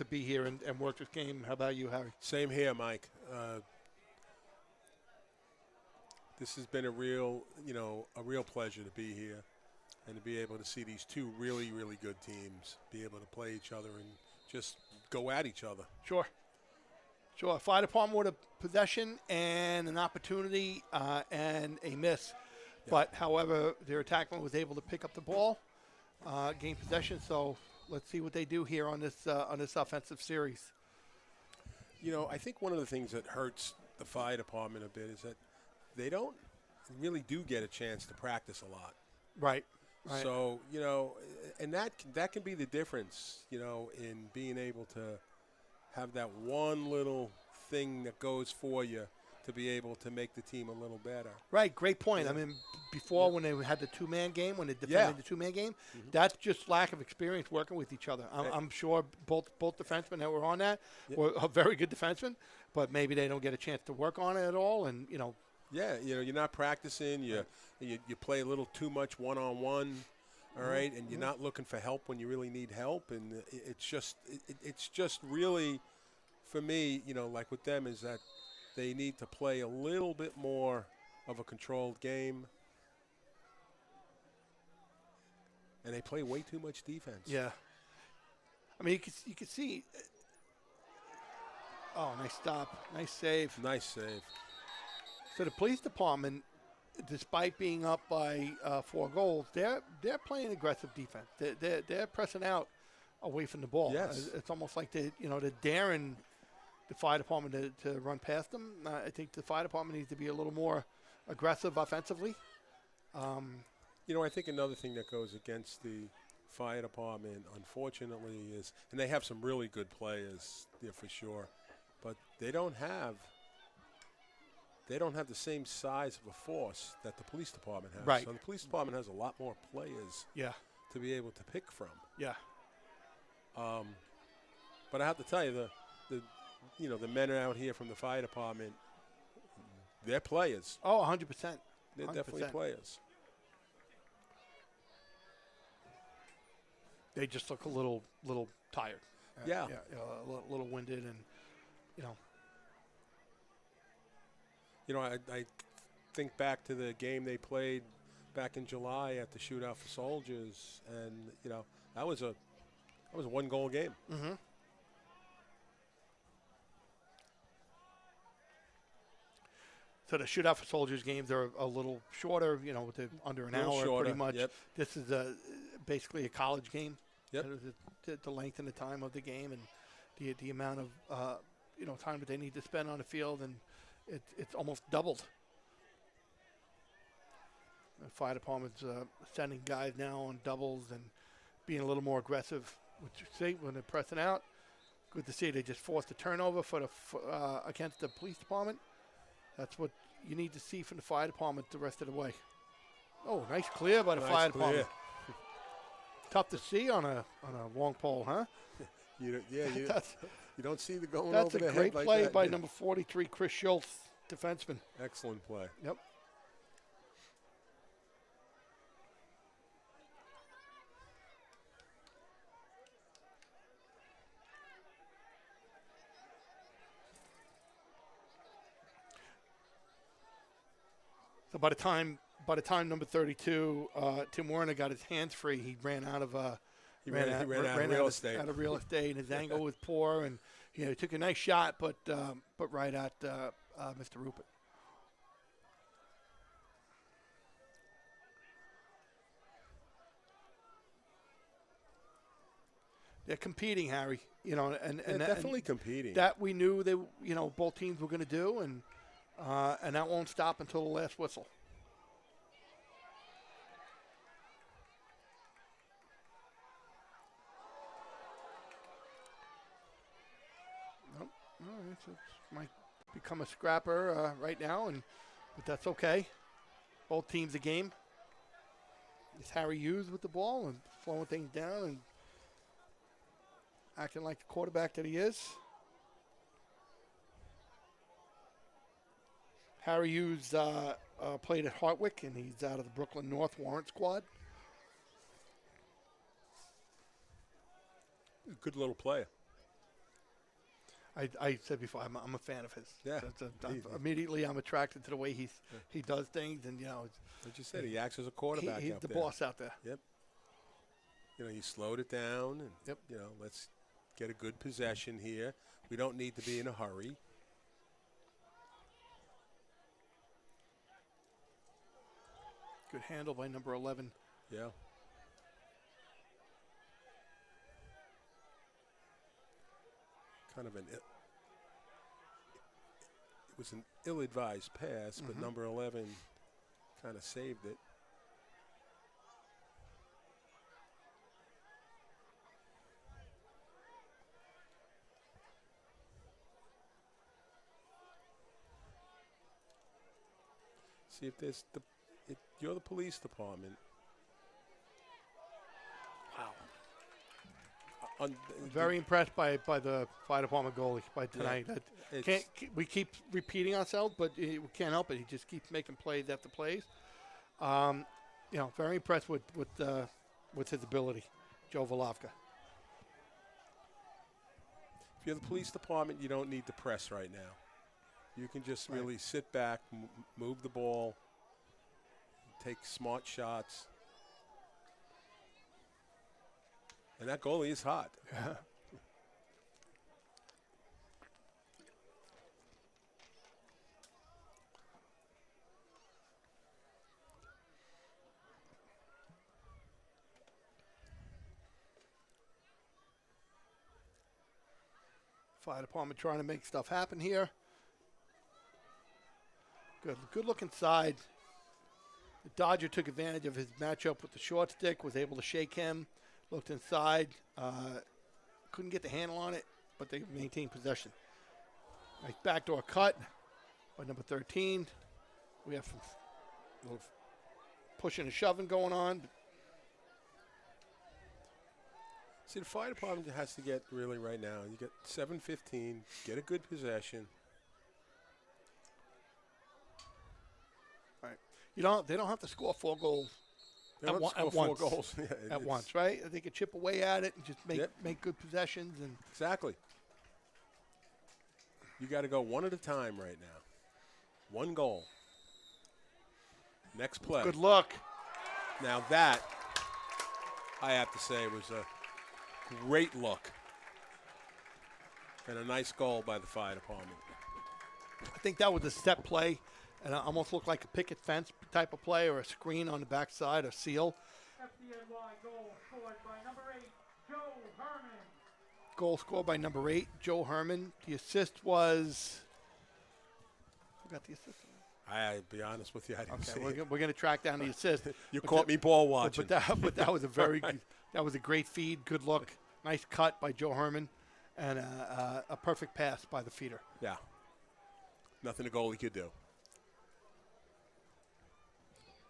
be here and work this game. How about you, Harry? Same here, Mike. this has been a real pleasure to be here and to be able to see these two really, really good teams be able to play each other and just go at each other. Sure. Fire department with a possession and an opportunity and a miss. Yeah. But, however, their attackman was able to pick up the ball, gain possession. So let's see what they do here on this offensive series. I think one of the things that hurts the fire department a bit is that they don't really do get a chance to practice a lot. Right. So, and that can be the difference, in being able to have that one little thing that goes for you to be able to make the team a little better. Right, great point. Yeah. I mean, before when they had the two-man game, when they defended the two-man game, that's just lack of experience working with each other. I'm sure both defensemen that were on that were very good defensemen, but maybe they don't get a chance to work on it at all, and, Yeah, you're not practicing. You play a little too much one-on-one, all right, and you're not looking for help when you really need help, and it's just really, for me, like with them, is that they need to play a little bit more of a controlled game, and they play way too much defense. Yeah. I mean, you can see. Oh, nice stop, nice save. Nice save. So the police department, despite being up by 4 goals, they're playing aggressive defense. They're pressing out away from the ball. Yes. It's almost like they're daring the fire department to run past them. I think the fire department needs to be a little more aggressive offensively. I think another thing that goes against the fire department, unfortunately, is, and they have some really good players there for sure, but they don't have the same size of a force that the police department has. Right. So the police department has a lot more players to be able to pick from. Yeah. But I have to tell you, the men out here from the fire department, they're players. Oh, 100%. They're definitely players. They just look a little tired. Yeah. A little winded, and I think back to the game they played back in July at the Shootout for Soldiers, and that was a 1-goal game. Mm-hmm. So the Shootout for Soldiers games are a little shorter, with under an hour, shorter, pretty much. yep. This is basically a college game. Yep. The length and the time of the game, and the amount of time that they need to spend on the field, and it's almost doubled. The fire department's sending guys now on doubles and being a little more aggressive. Which you see when they're pressing out. Good to see they just forced a turnover against the police department. That's what you need to see from the fire department the rest of the way. Oh, nice clear by the fire department. Tough to see on a long pole, huh? You don't see the going that's over the head a great like play that. by number 43, Chris Schultz, defenseman. Excellent play. Yep. So by the time number 32, Tim Werner got his hands free, he ran out of ran out of real estate. Out of real estate, and his angle was poor, and he took a nice shot, but right at Mr. Rupert. They're competing, Harry. And They're definitely competing. That we knew they, both teams were going to do, and that won't stop until the last whistle. Nope. It might become a scrapper right now, but that's okay. Both teams a game. It's Harry Hughes with the ball and slowing things down and acting like the quarterback that he is. Harry Hughes played at Hartwick, and he's out of the Brooklyn North Warrant Squad. Good little player. I said before, I'm a fan of his. Yeah. Immediately, I'm attracted to the way he does things, and Like you said, he acts as a quarterback. he's out the there. boss out there. Yep. He slowed it down, and Yep. Let's get a good possession here. We don't need to be in a hurry. Good handle by number 11. Yeah. Kind of it was an ill-advised pass, but number 11 kind of saved it. See if there's you're the police department. Wow. Very impressed by the fire department goalie by tonight. We keep repeating ourselves, but we can't help it. He just keeps making plays after plays. Very impressed with his ability, Joe Volavka. If you're the police department, you don't need to press right now. You can just really sit back, move the ball, take smart shots. And that goalie is hot. Fire department trying to make stuff happen here. Good look inside. The Dodger took advantage of his matchup with the short stick, was able to shake him, looked inside, couldn't get the handle on it, but they maintained possession. Nice backdoor cut by number 13. We have some little pushing and shoving going on. See, the fire department has to get really right now. You get 7:15, get a good possession. Right. They don't have to score 4 goals at once. Four goals At once, right? They can chip away at it and just make good possessions. And exactly. You got to go one at a time right now. 1 goal. Next play. Good luck. Now that, I have to say, was a great look. And a nice goal by the fire department. I think that was a step play, and it almost looked like a picket fence type of play or a screen on the backside, a seal. FDNY goal scored by number 8, Joe Herman. Goal scored by number 8, Joe Herman. The assist was. Who got the assist? I'll be honest with you, I didn't see it. We're going to track down the assist. You caught me ball watching. But that was a very that was a great feed. Good look. Nice cut by Joe Herman, and a perfect pass by the feeder. Yeah. Nothing a goalie could do.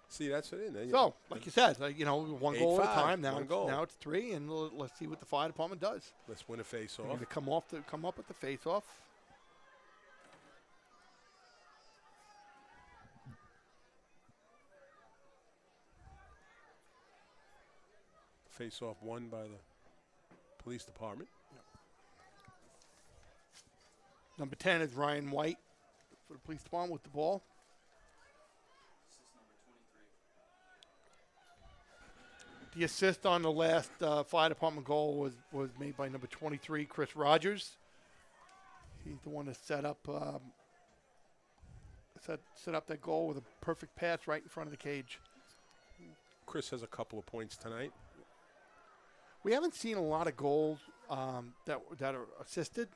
See, that's it. So, like you said, 1 goal at a time. Now it's 3, and let's see what the fire department does. Let's win a face-off. They're going to come up with the face-off. Face-off won by the police department. Number 10 is Ryan White for the police department with the ball. The assist on the last fire department goal was made by number 23, Chris Rogers. He's the one that set up that goal with a perfect pass right in front of the cage. Chris has a couple of points tonight. We haven't seen a lot of goals that are assisted.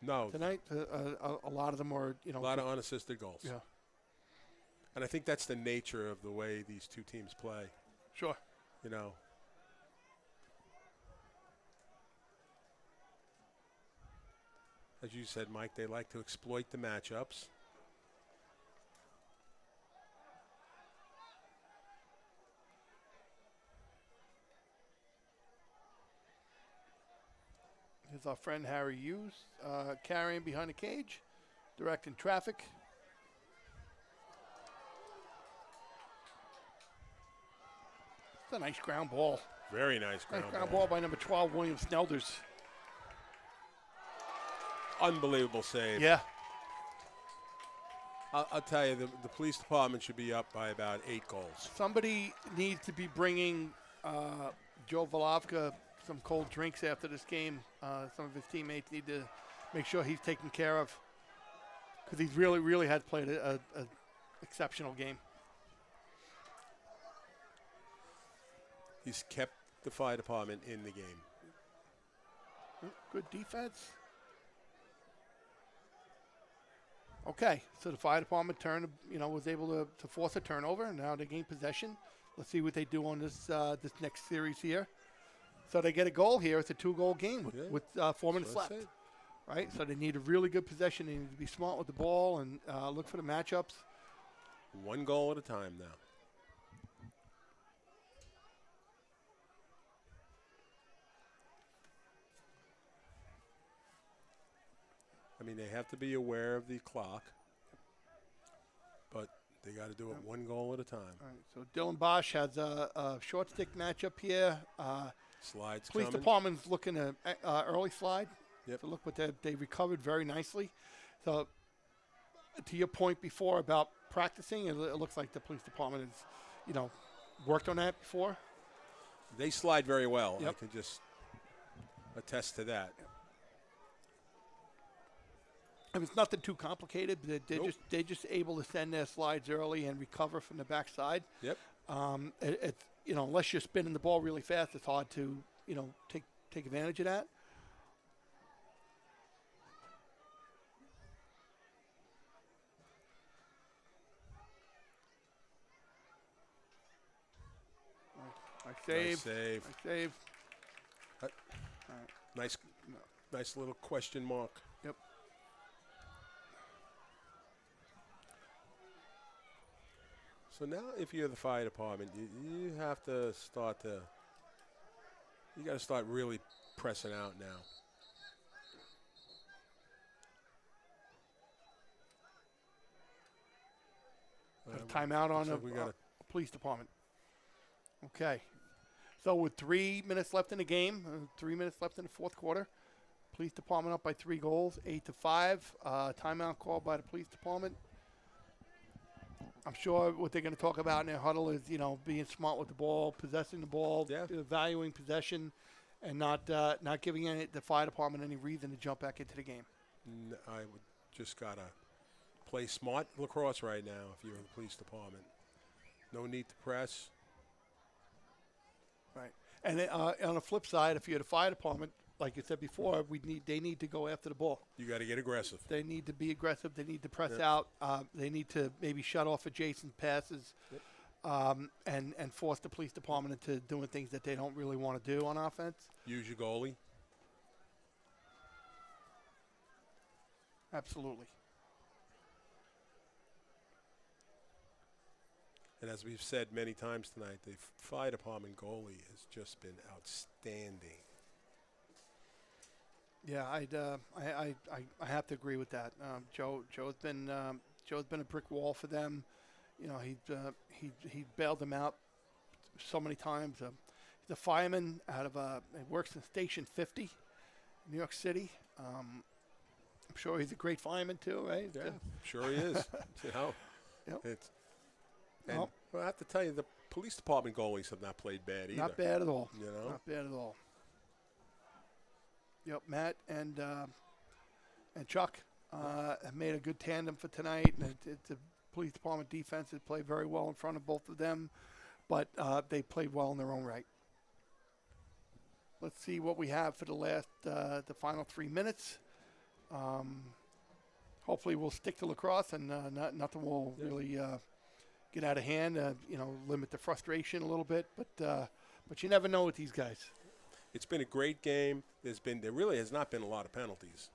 No. Tonight, a lot of them are, a lot of unassisted goals. Yeah. And I think that's the nature of the way these two teams play. Sure. As you said, Mike, they like to exploit the matchups. Here's our friend Harry Hughes carrying behind the cage, directing traffic. It's a nice ground ball. Very nice ground ball by number 12, William Snelders. Unbelievable save. Yeah. I'll tell you, the police department should be up by about 8 goals. Somebody needs to be bringing Joe Volavka some cold drinks after this game. Some of his teammates need to make sure he's taken care of because he's really, really had played an exceptional game. He's kept the fire department in the game. Good defense. Okay, so the fire department was able to force a turnover, and now they gain possession. Let's see what they do on this next series here. So they get a goal here. It's a 2-goal game with 4 minutes left. Right, so they need a really good possession. They need to be smart with the ball and look for the matchups. 1 goal at a time now. I mean, they have to be aware of the clock, but they got to do it 1 goal at a time. All right, so Dylan Bosch has a short stick matchup here. Slides Police coming. department's looking at early slide. Yep. So look what they recovered very nicely. So to your point before about practicing, it looks like the police department has, worked on that before. They slide very well. Yep. I can just attest to that. It was nothing too complicated. They're Nope. just able to send their slides early and recover from the backside. Yep. It's unless you're spinning the ball really fast, it's hard to take advantage of that. Nice save. Nice save. Nice save. Nice little question mark. Yep. So now, if you're the fire department, you have to start to. You got to start really pressing out now. Got a timeout on the police department. Okay. So with 3 minutes left in the game, 3 minutes left in the fourth quarter, police department up by 3 goals, 8-5. Timeout called by the police department. I'm sure what they're going to talk about in their huddle is, being smart with the ball, possessing the ball, valuing possession, and not giving the fire department any reason to jump back into the game. I would just got to play smart lacrosse right now if you're in the police department. No need to press. Right. And on the flip side, if you're the fire department, like you said before, they need to go after the ball. You got to get aggressive. They need to be aggressive. They need to press out. They need to maybe shut off adjacent passes and force the police department into doing things that they don't really want to do on offense. Use your goalie. Absolutely. And as we've said many times tonight, the fire department goalie has just been outstanding. Yeah, I have to agree with that. Joe's been a brick wall for them. He bailed them out so many times. He's a fireman out of he works in Station 50, in New York City. I'm sure he's a great fireman too, right? Yeah, sure he is. Yep. And I have to tell you, the police department goalies have not played bad either. Not bad at all. Not bad at all. Yep, Matt and Chuck have made a good tandem for tonight. And the police department defense has played very well in front of both of them, but they played well in their own right. Let's see what we have for the final 3 minutes. Hopefully we'll stick to lacrosse and nothing will really get out of hand. Limit the frustration a little bit, but you never know with these guys. It's been a great game. There really has not been a lot of penalties.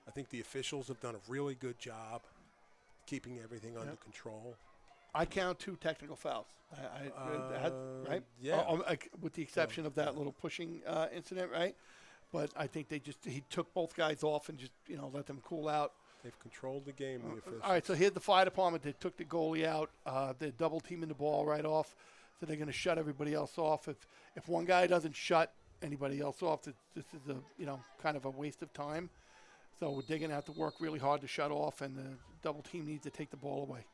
I think the officials have done a really good job keeping everything under control. I count 2 technical fouls. Right? Yeah. With the exception of that little pushing incident, right? But I think he took both guys off and just let them cool out. They've controlled the game. The officials. All right, so here's the fire department. They took the goalie out. They're double teaming the ball right off. So they're going to shut everybody else off. If one guy doesn't shut anybody else off, this is a kind of a waste of time. So they're going to have to work really hard to shut off, and the double team needs to take the ball away.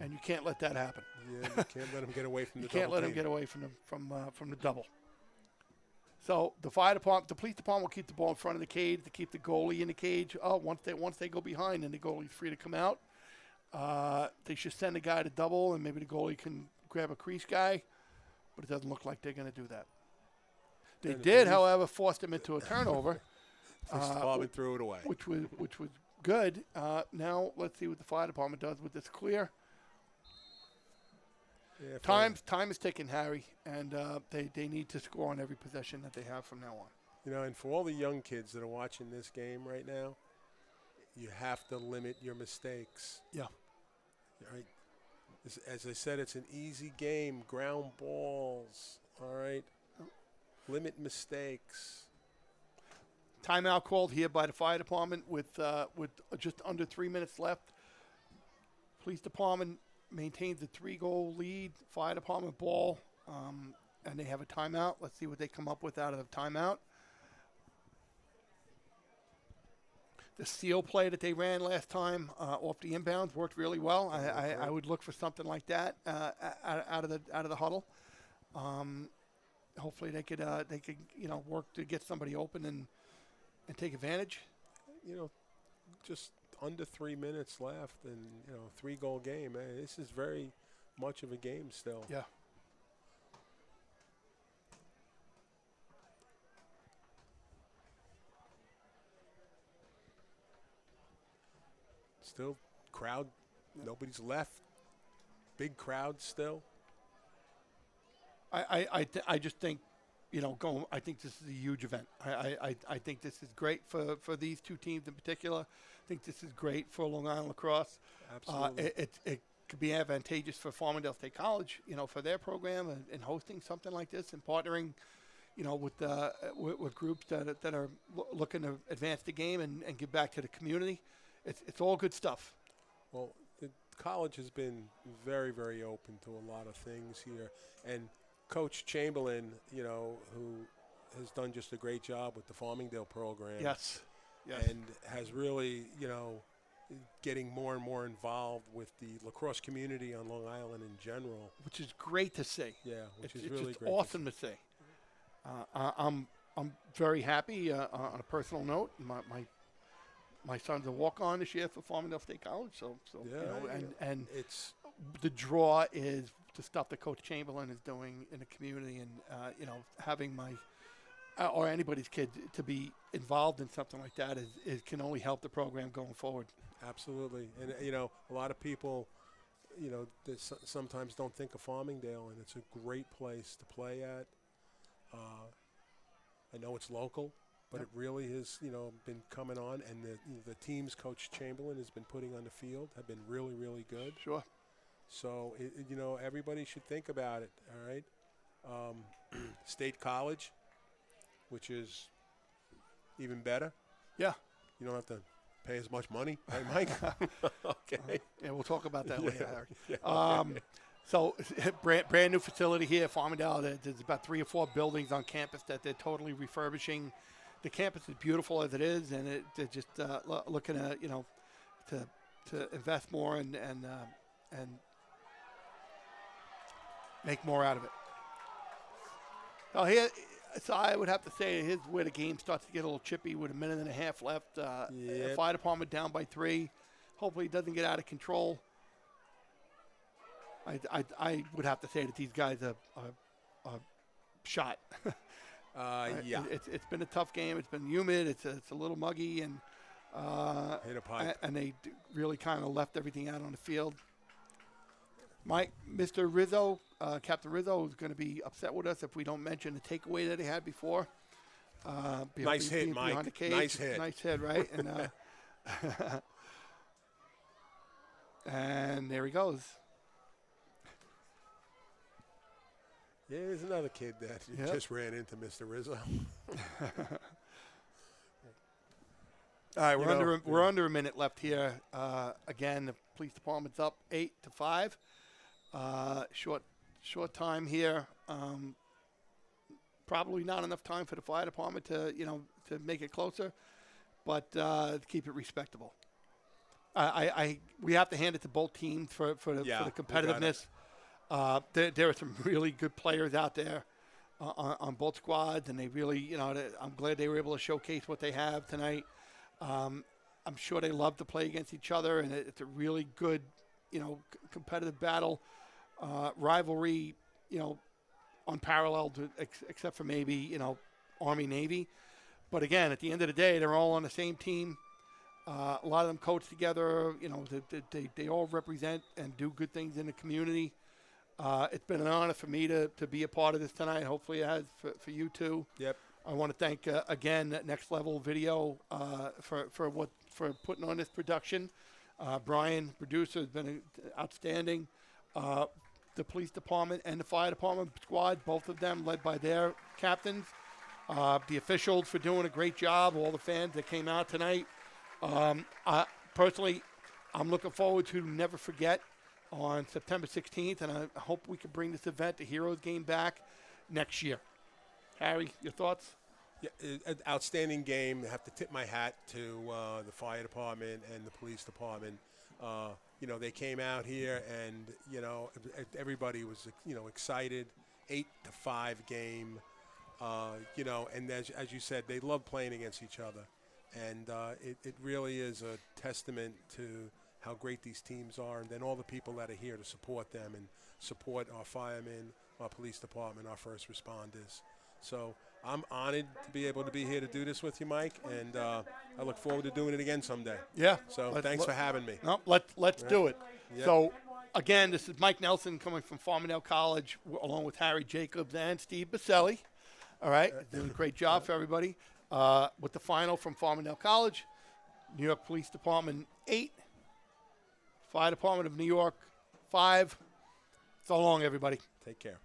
And you can't let that happen. Yeah, you can't let them get away from the You can't double let them team. get away from the double. So the police department will keep the ball in front of the cage to keep the goalie in the cage. Once they go behind, then the goalie's free to come out. They should send a guy to double, and maybe the goalie can grab a crease guy, but it doesn't look like they're going to do that. They did, however, force them into a turnover. Police department threw it away. Which was good. Now let's see what the fire department does with this clear. Yeah, Time is ticking, Harry, and they need to score on every possession that they have from now on. You know, and for all the young kids that are watching this game right now, you have to limit your mistakes. Yeah. All right. As I said, it's an easy game. Ground balls. All right. Limit mistakes. Timeout called here by the fire department with just under 3 minutes left. Police department maintains a 3-goal lead. Fire department ball, and they have a timeout. Let's see what they come up with out of the timeout. The seal play that they ran last time off the inbounds worked really well. I would look for something like that out of the huddle. Hopefully they could work to get somebody open and take advantage. You know, just under 3 minutes left, and 3-goal game. This is very much of a game still. Yeah. Still, crowd. Nobody's left. Big crowd still. I just think, I think this is a huge event. I think this is great for these two teams in particular. I think this is great for Long Island Lacrosse. Absolutely. It could be advantageous for Farmingdale State College, for their program and hosting something like this and partnering, with groups that are looking to advance the game and give back to the community. It's all good stuff. Well, the college has been very, very open to a lot of things here. And Coach Chamberlain, who has done just a great job with the Farmingdale program. Yes. And has really, getting more and more involved with the lacrosse community on Long Island in general. Which is great to see. Yeah, which is it's really just great. Awesome to see. I'm very happy on a personal note. My son's a walk-on this year for Farmingdale State College, so and it's the draw is the stuff that Coach Chamberlain is doing in the community, and having my or anybody's kid to be involved in something like that is can only help the program going forward. Absolutely, and a lot of people, that sometimes don't think of Farmingdale, and it's a great place to play at. I know it's local. But it really has, been coming on, and the teams Coach Chamberlain has been putting on the field have been really, really good. Sure. So, everybody should think about it, all right? State College, which is even better. Yeah. You don't have to pay as much money, right, Mike? Okay. Yeah, we'll talk about that later, Harry. Yeah, okay. So, brand new facility here, Farmingdale. There's about 3 or 4 buildings on campus that they're totally refurbishing. The campus is beautiful as it is, and they're just looking at to invest more and make more out of it. So I would have to say here's where the game starts to get a little chippy with a minute and a half left. Yep. Fire department down by 3. Hopefully it doesn't get out of control. I would have to say that these guys are shot. Yeah. It's been a tough game. It's been humid. It's a little muggy, and hit a pipe. And they really kind of left everything out on the field. Mr. Rizzo, Captain Rizzo, is going to be upset with us if we don't mention the takeaway that he had before. Nice hit, Mike. Nice hit. Nice hit, right? And and there he goes. Yeah, there's another kid that just ran into Mr. Rizzo. All right, we're under a minute left here. Again, the police department's up 8-5. Short time here. Probably not enough time for the fire department to make it closer. but keep it respectable. We have to hand it to both teams for the competitiveness. There are some really good players out there on both squads, and they really, I'm glad they were able to showcase what they have tonight. I'm sure they love to play against each other, and it's a really good, competitive battle, rivalry, unparalleled except for maybe, Army Navy. But again, at the end of the day, they're all on the same team. A lot of them coach together. They all represent and do good things in the community. It's been an honor for me to be a part of this tonight. Hopefully it has for you too. Yep. I want to thank again Next Level Video for putting on this production. Brian, producer, has been outstanding. The police department and the fire department squad, both of them led by their captains. The officials for doing a great job. All the fans that came out tonight. Personally, I'm looking forward to Never Forget on September 16th, and I hope we can bring this event, the Heroes Game, back next year. Harry, your thoughts? Yeah, an outstanding game. I have to tip my hat to the fire department and the police department. They came out here, and everybody was excited. 8-5 game. And as you said, they love playing against each other, and it really is a testament to how great these teams are, and then all the people that are here to support them and support our firemen, our police department, our first responders. So I'm honored to be able to be here to do this with you, Mike, and I look forward to doing it again someday. Yeah. So thanks for having me. No, let's do it. Yep. So, again, this is Mike Nelson coming from Farmingdale College, along with Harry Jacobs and Steve Baselli. All right, doing a great job for everybody. With the final from Farmingdale College, New York Police Department 8, Fire Department of New York 5. So long, everybody. Take care.